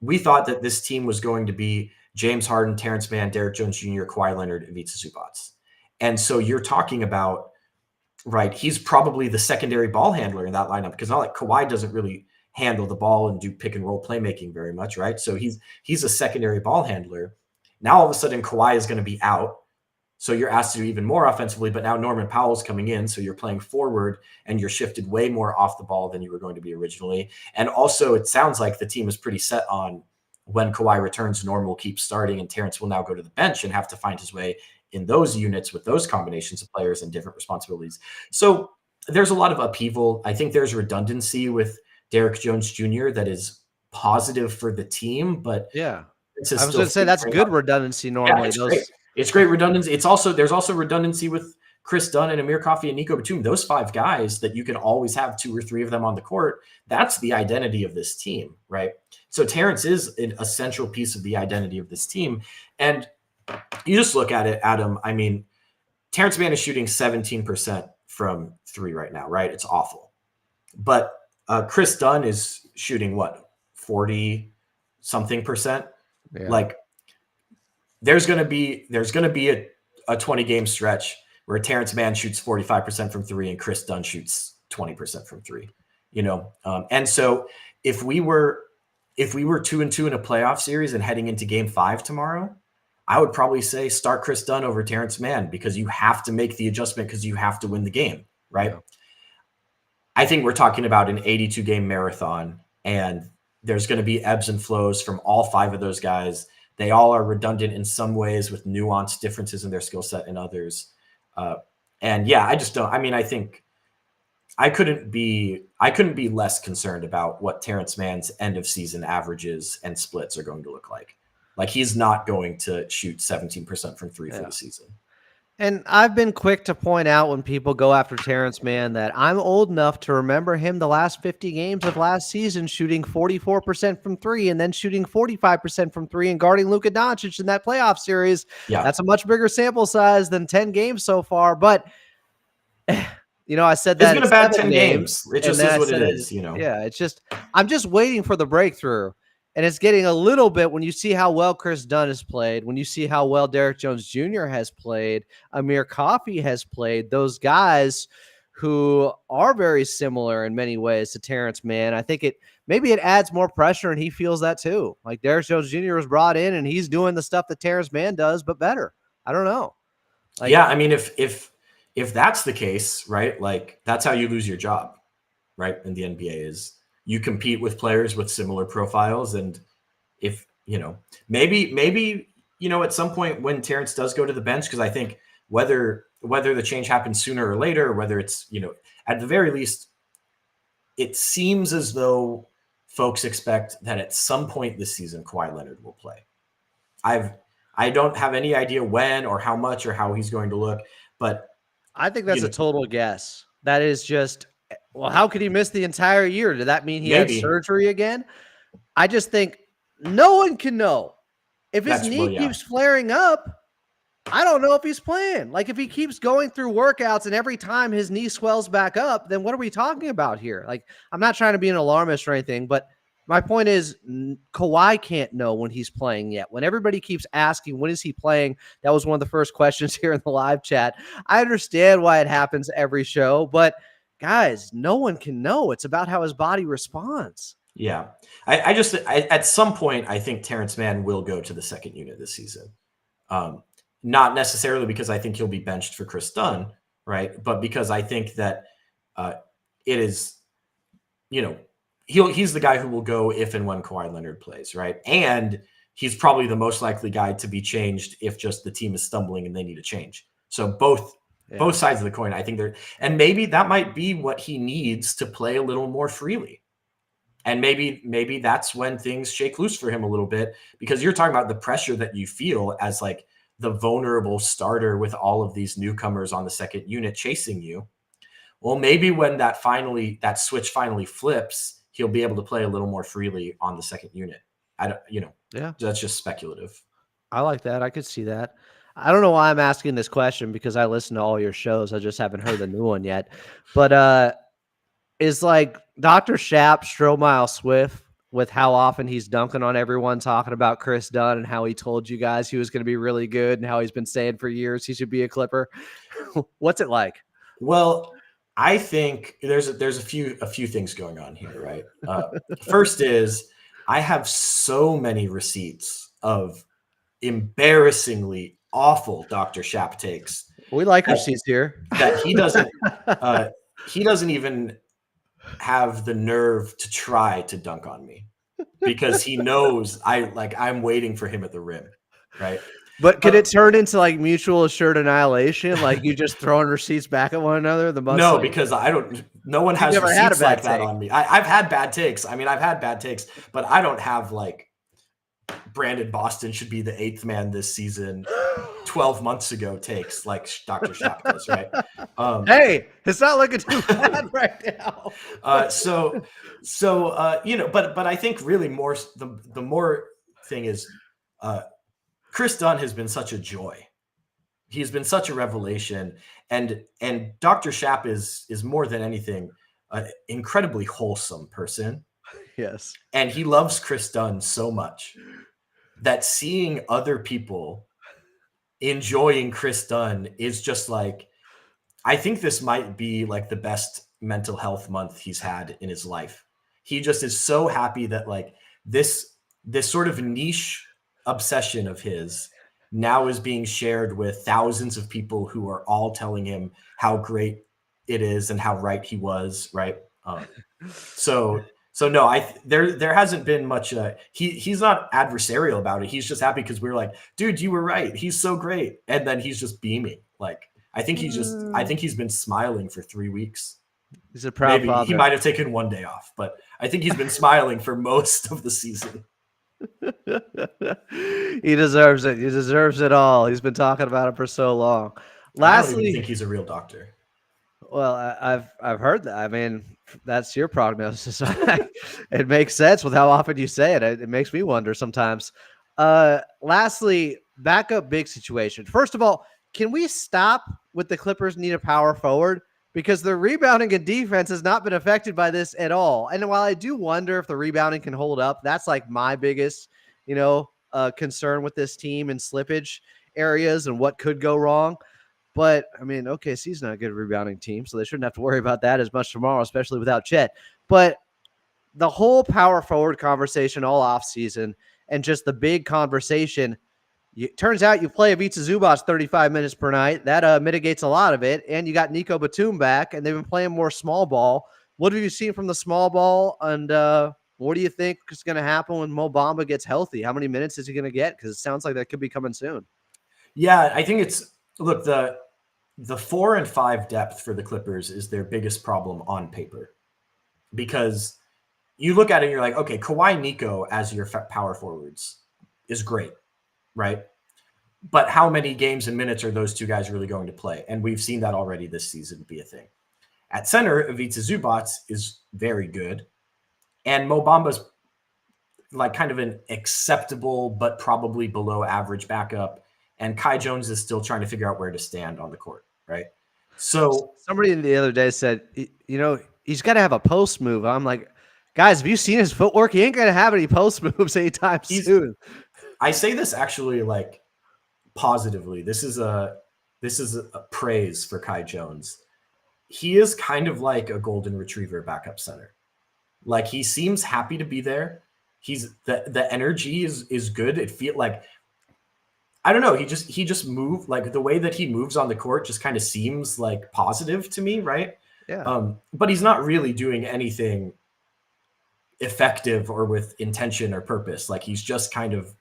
we thought that this team was going to be James Harden, Terance Mann, Derrick Jones Jr., Kawhi Leonard, and Ivica Zubac. And so you're talking about, right, he's probably the secondary ball handler in that lineup because not like Kawhi doesn't really handle the ball and do pick and roll playmaking very much, right? So he's a secondary ball handler. Now all of a sudden Kawhi is going to be out. So you're asked to do even more offensively, but now Norman Powell's coming in. So you're playing forward and you're shifted way more off the ball than you were going to be originally. And also it sounds like the team is pretty set on when Kawhi returns, Norm will keep starting and Terance will now go to the bench and have to find his way in those units with those combinations of players and different responsibilities. So there's a lot of upheaval. I think there's redundancy with Derrick Jones Jr. that is positive for the team, but
yeah, I was going to say that's good redundancy normally.
Yeah, it's great redundancy. There's also redundancy with Chris Dunn and Amir Coffey and Nico Batum. Those 5 guys that you can always have 2 or 3 of them on the court. That's the identity of this team, right? So Terance is a central piece of the identity of this team. And you just look at it, Adam. I mean, Terance Mann is shooting 17% from 3 right now, right? It's awful. But Chris Dunn is shooting what, 40 something percent? Yeah. Like there's going to be a 20 game stretch where Terance Mann shoots 45% from 3 and Chris Dunn shoots 20% from 3, and so if we were 2-2 in a playoff series and heading into game 5 tomorrow, I would probably say start Chris Dunn over Terance Mann because you have to make the adjustment because you have to win the game, right? Yeah. I think we're talking about an 82 game marathon and there's going to be ebbs and flows from all 5 of those guys. They all are redundant in some ways with nuanced differences in their skill set and others. And yeah, I just don't. I mean, I think I couldn't be less concerned about what Terance Mann's end of season averages and splits are going to look like. Like he's not going to shoot 17% from 3 for the season.
And I've been quick to point out when people go after Terance Mann that I'm old enough to remember him the last 50 games of last season shooting 44% from 3 and then shooting 45% from 3 and guarding Luka Doncic in that playoff series. Yeah. That's a much bigger sample size than 10 games so far. But, I said that
it's been about 10 games. It just is what it is,
Yeah, it's just I'm just waiting for the breakthrough. And it's getting a little bit when you see how well Chris Dunn has played, when you see how well Derrick Jones Jr. has played, Amir Coffey has played, those guys who are very similar in many ways to Terance Mann. I think maybe it adds more pressure, and he feels that too. Like Derrick Jones Jr. was brought in, and he's doing the stuff that Terance Mann does, but better. I don't know.
Yeah, I mean, if if that's the case, right, like that's how you lose your job, right? In the NBA is you compete with players with similar profiles. And if, maybe, at some point when Terance does go to the bench, because I think whether the change happens sooner or later, or whether it's, at the very least, it seems as though folks expect that at some point this season, Kawhi Leonard will play. I don't have any idea when or how much or how he's going to look, but
I think that's a total guess. That is just, well, how could he miss the entire year? Did that mean he had surgery again? I just think no one can know. If his knee keeps flaring up, I don't know if he's playing. Like if he keeps going through workouts and every time his knee swells back up, then what are we talking about here? Like, I'm not trying to be an alarmist or anything, but my point is Kawhi can't know when he's playing yet. When everybody keeps asking, when is he playing? That was one of the first questions here in the live chat. I understand why it happens every show, but guys, no one can know. It's about how his body responds.
Yeah. I just at some point, I think Terance Mann will go to the second unit this season. Not necessarily because I think he'll be benched for Chris Dunn, right? But because I think that it is, he's the guy who will go if and when Kawhi Leonard plays, right? And he's probably the most likely guy to be changed if just the team is stumbling and they need a change. So both sides of the coin, I think and maybe that might be what he needs to play a little more freely. And maybe that's when things shake loose for him a little bit, because you're talking about the pressure that you feel as like the vulnerable starter with all of these newcomers on the second unit chasing you. Well, maybe when that switch finally flips, he'll be able to play a little more freely on the second unit. That's just speculative.
I like that. I could see that. I don't know why I'm asking this question, because I listen to all your shows. I just haven't heard the new one yet. But is like Dr. Shap Stromile Swift with how often he's dunking on everyone, talking about Chris Dunn and how he told you guys he was going to be really good and how he's been saying for years he should be a Clipper. What's it like?
Well, I think there's a few things going on here, right? First is I have so many receipts of embarrassingly awful Dr. Shap takes.
We like receipts here.
That he doesn't even have the nerve to try to dunk on me, because he knows I'm waiting for him at the rim, right?
But could it turn into like mutual assured annihilation? Like you just throwing receipts back at one another?
No, because no one has receipts like that on me. I've had bad takes. I mean, I've had bad takes, but I don't have like Brandon Boston should be the 8th man this season 12 months ago takes like Dr. Shap does, right?
Hey, it's not looking too bad right now.
But I think really more the more thing is Chris Dunn has been such a joy. He's been such a revelation, and Dr. Shap is more than anything an incredibly wholesome person.
Yes.
And he loves Chris Dunn so much that seeing other people enjoying Chris Dunn is just like, I think this might be like the best mental health month he's had in his life. He just is so happy that like this sort of niche obsession of his now is being shared with thousands of people who are all telling him how great it is and how right he was, right? So no, there hasn't been much. He's not adversarial about it. He's just happy because we're like, dude, you were right. He's so great, and then he's just beaming. Like I think he's been smiling for 3 weeks.
He's a proud father.
He might have taken 1 day off, but I think he's been smiling for most of the season.
He deserves it. He deserves it all. He's been talking about it for so long. Lastly,
I don't even think he's a real doctor.
Well, I've heard that. I mean, that's your prognosis. It makes sense with how often you say it. It makes me wonder sometimes. Lastly, backup big situation. First of all, can we stop with the Clippers need a power forward? Because the rebounding and defense has not been affected by this at all. And while I do wonder if the rebounding can hold up, that's like my biggest, concern with this team and slippage areas and what could go wrong. But I mean, OKC's not a good rebounding team, so they shouldn't have to worry about that as much tomorrow, especially without Chet. But the whole power forward conversation all off season and just the big conversation, Turns out you play Ivica Zubac 35 minutes per night. That mitigates a lot of it. And you got Nico Batum back, and they've been playing more small ball. What have you seen from the small ball? And what do you think is going to happen when Mo Bamba gets healthy? How many minutes is he going to get? Because it sounds like that could be coming soon.
Yeah, I think look, the 4 and 5 depth for the Clippers is their biggest problem on paper, because you look at it and you're like, okay, Kawhi, Nico as your power forwards is great, right? But how many games and minutes are those two guys really going to play? And we've seen that already this season be a thing. At center, Ivica Zubac is very good, and Mo Bamba's like kind of an acceptable but probably below average backup, and Kai Jones is still trying to figure out where to stand on the court, right? So
somebody the other day said, he's got to have a post move. I'm like, guys, have you seen his footwork? He ain't going to have any post moves anytime soon.
I say this actually like positively. This is a praise for Kai Jones. He is kind of like a golden retriever backup center. Like, he seems happy to be there. He's the energy is good. It feel like, I don't know. He just moved, like the way that he moves on the court just kind of seems like positive to me. Right.
Yeah.
But he's not really doing anything effective or with intention or purpose. Like, he's just kind of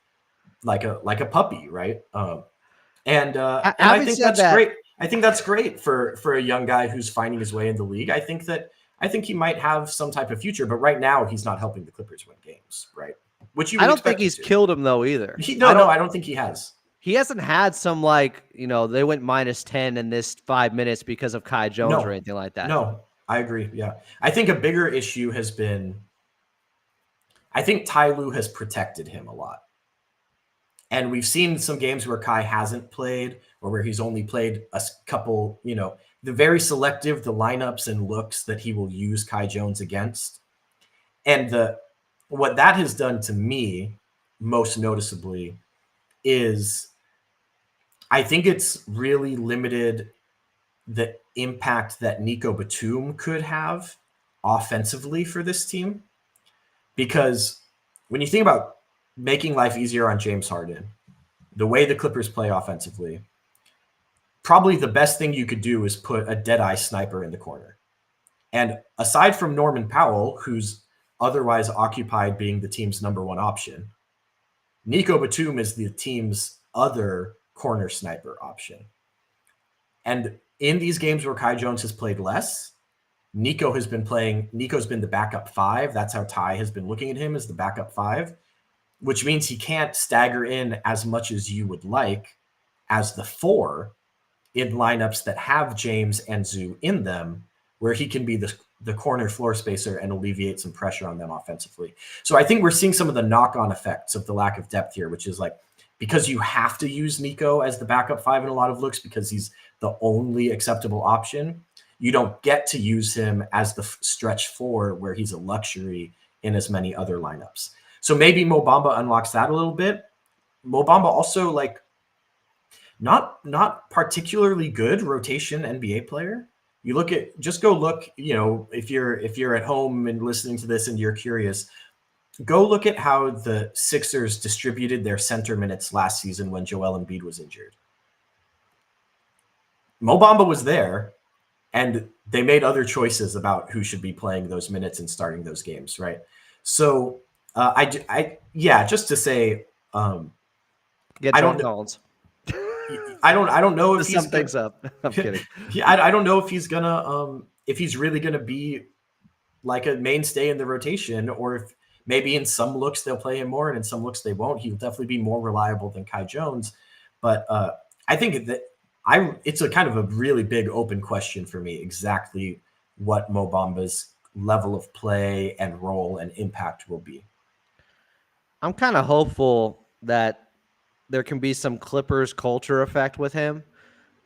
like a puppy. Right. And I think that's great. I think that's great for a young guy who's finding his way in the league. I think he might have some type of future, but right now he's not helping the Clippers win games, right? Which you would
I don't
expect
think he's
to.
killed him though either.
I don't think he has.
He hasn't had some they went -10 in this 5 minutes because of Kai Jones or anything like that.
No, I agree. Yeah. I think a bigger issue has been, I think Ty Lue has protected him a lot. And we've seen some games where Kai hasn't played, or where he's only played a couple, the very selective, the lineups and looks that he will use Kai Jones against. And what that has done to me, most noticeably, is I think it's really limited the impact that Nico Batum could have offensively for this team. Because when you think about making life easier on James Harden, the way the Clippers play offensively, probably the best thing you could do is put a dead-eye sniper in the corner. And aside from Norman Powell, who's otherwise occupied being the team's number one option, Nico Batum is the team's other corner sniper option. And in these games where Kai Jones has played less, Nico's been the backup 5. That's how Ty has been looking at him, as the backup 5, which means he can't stagger in as much as you would like as the 4 in lineups that have James and Zoo in them, where he can be the corner floor spacer and alleviate some pressure on them offensively. So I think we're seeing some of the knock-on effects of the lack of depth here, which is like, because you have to use Nico as the backup 5 in a lot of looks because he's the only acceptable option, you don't get to use him as the stretch 4 where he's a luxury in as many other lineups. So maybe Mo Bamba unlocks that a little bit. Mo Bamba also, like, not particularly good rotation NBA player. You go look, if you're at home and listening to this and you're curious, go look at how the Sixers distributed their center minutes last season when Joel Embiid was injured. Mo Bamba was there, and they made other choices about who should be playing those minutes and starting those games, right? So just to say,
get John Collins.
I don't know if
he's things up. I'm kidding.
Yeah, I don't know if he's gonna if he's really gonna be like a mainstay in the rotation, or if maybe in some looks they'll play him more and in some looks they won't. He'll definitely be more reliable than Kai Jones, but I think that it's a kind of a really big open question for me exactly what Mo Bamba's level of play and role and impact will be.
I'm kind of hopeful that there can be some Clippers culture effect with him,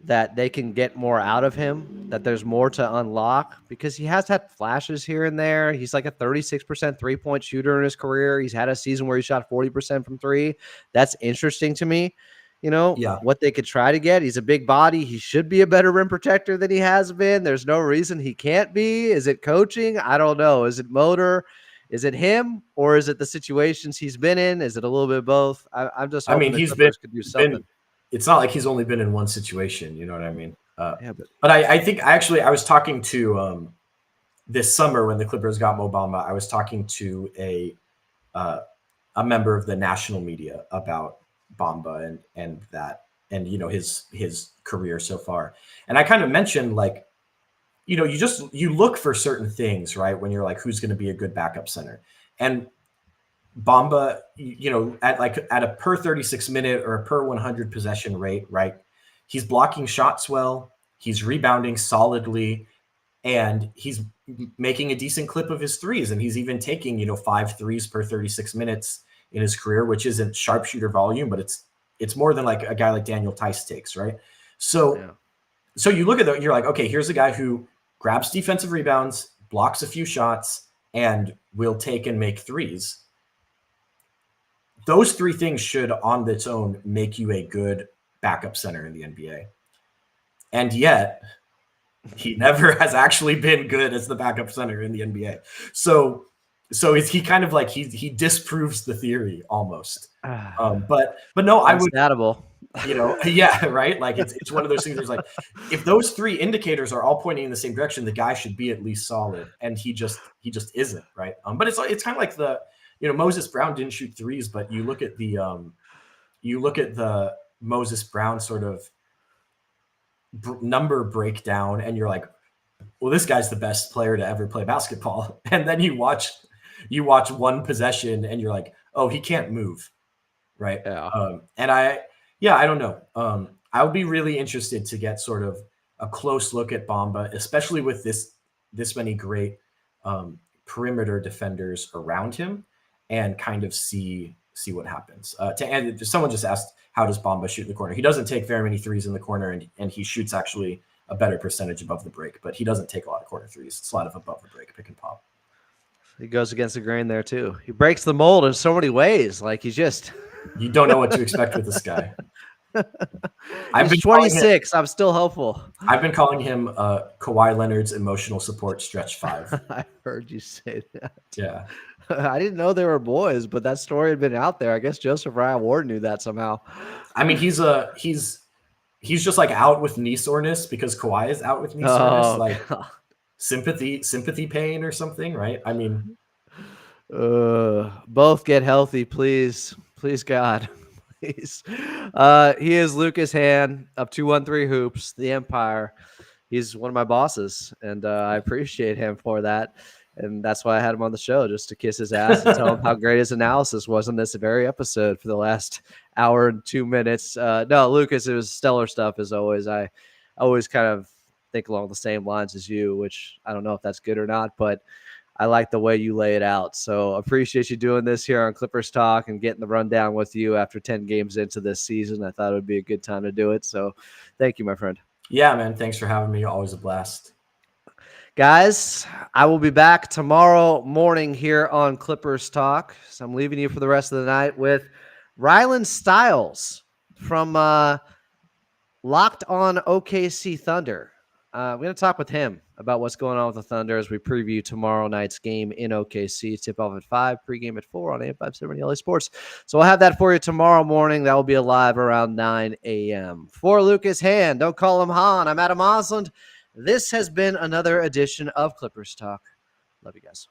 that they can get more out of him, that there's more to unlock, because he has had flashes here and there. He's like a 36% three-point shooter in his career. He's had a season where he shot 40% from 3. That's interesting to me. What they could try to get. He's a big body. He should be a better rim protector than he has been. There's no reason he can't be. Is it coaching? I don't know. Is it motor? Is it him or is it the situations he's been in? Is it a little bit of both? I'm just
I
hoping
mean,
the Clippers could do something.
It's not like he's only been in one situation. You know what I mean?
Yeah, but
But I think I was talking to this summer when the Clippers got Mo Bamba. I was talking to a member of the national media about Bamba and that and his career so far. And I kind of mentioned like, you look for certain things, right? When you're like, who's going to be a good backup center? And Bamba, at a per 36 minute or a per 100 possession rate, right? He's blocking shots well, he's rebounding solidly, and he's making a decent clip of his threes. And he's even taking, 5 threes per 36 minutes in his career, which isn't sharpshooter volume, but it's more than like a guy like Daniel Tice takes, right? So you look at that, you're like, okay, here's a guy who grabs defensive rebounds, blocks a few shots, and will take and make threes. Those three things should on its own make you a good backup center in the NBA. And yet he never has actually been good as the backup center in the NBA. So is he kind of like he disproves the theory almost. But no, I would, yeah, right. Like it's one of those things. There's like, if those three indicators are all pointing in the same direction, the guy should be at least solid, and he just isn't, right. But it's kind of like Moses Brown didn't shoot threes, but you look at the Moses Brown sort of number breakdown, and you're like, well, this guy's the best player to ever play basketball. And then you watch one possession, and you're like, oh, he can't move, right?
Yeah.
I don't know. I would be really interested to get sort of a close look at Bamba, especially with this many great perimeter defenders around him, and kind of see what happens. Someone just asked, how does Bamba shoot in the corner? He doesn't take very many threes in the corner, and he shoots actually a better percentage above the break, but he doesn't take a lot of corner threes. It's a lot of above the break, pick and pop.
He goes against the grain there too. He breaks the mold in so many ways. Like you
don't know what to expect with this guy.
I've been 26. I'm still hopeful.
I've been calling him Kawhi Leonard's emotional support stretch 5.
I heard you say that.
Yeah.
I didn't know they were boys, but that story had been out there. I guess Joseph Ryan Ward knew that somehow.
I mean, he's just like out with knee soreness because Kawhi is out with knee soreness, like God. sympathy pain or something, right? I mean,
both get healthy, please, God, please. He is Lucas Hann of 213 Hoops, the Empire. He's one of my bosses, and I appreciate him for that. And that's why I had him on the show, just to kiss his ass and tell him how great his analysis was in this very episode for the last hour and 2 minutes. No, Lucas, it was stellar stuff as always. I always kind of think along the same lines as you, which I don't know if that's good or not, but I like the way you lay it out. So appreciate you doing this here on Clippers Talk and getting the rundown with you after 10 games into this season. I thought it would be a good time to do it. So thank you, my friend.
Yeah, man. Thanks for having me. Always a blast.
Guys, I will be back tomorrow morning here on Clippers Talk. So I'm leaving you for the rest of the night with Rylan Stiles from Locked On OKC Thunder. I'm going to talk with him about what's going on with the Thunder as we preview tomorrow night's game in OKC. Tip-off at 5, pregame at 4 on 857 LA Sports. So I'll have that for you tomorrow morning. That will be live around 9 a.m. For Lucas Hann, don't call him Han. I'm Adam Osland. This has been another edition of Clippers Talk. Love you guys.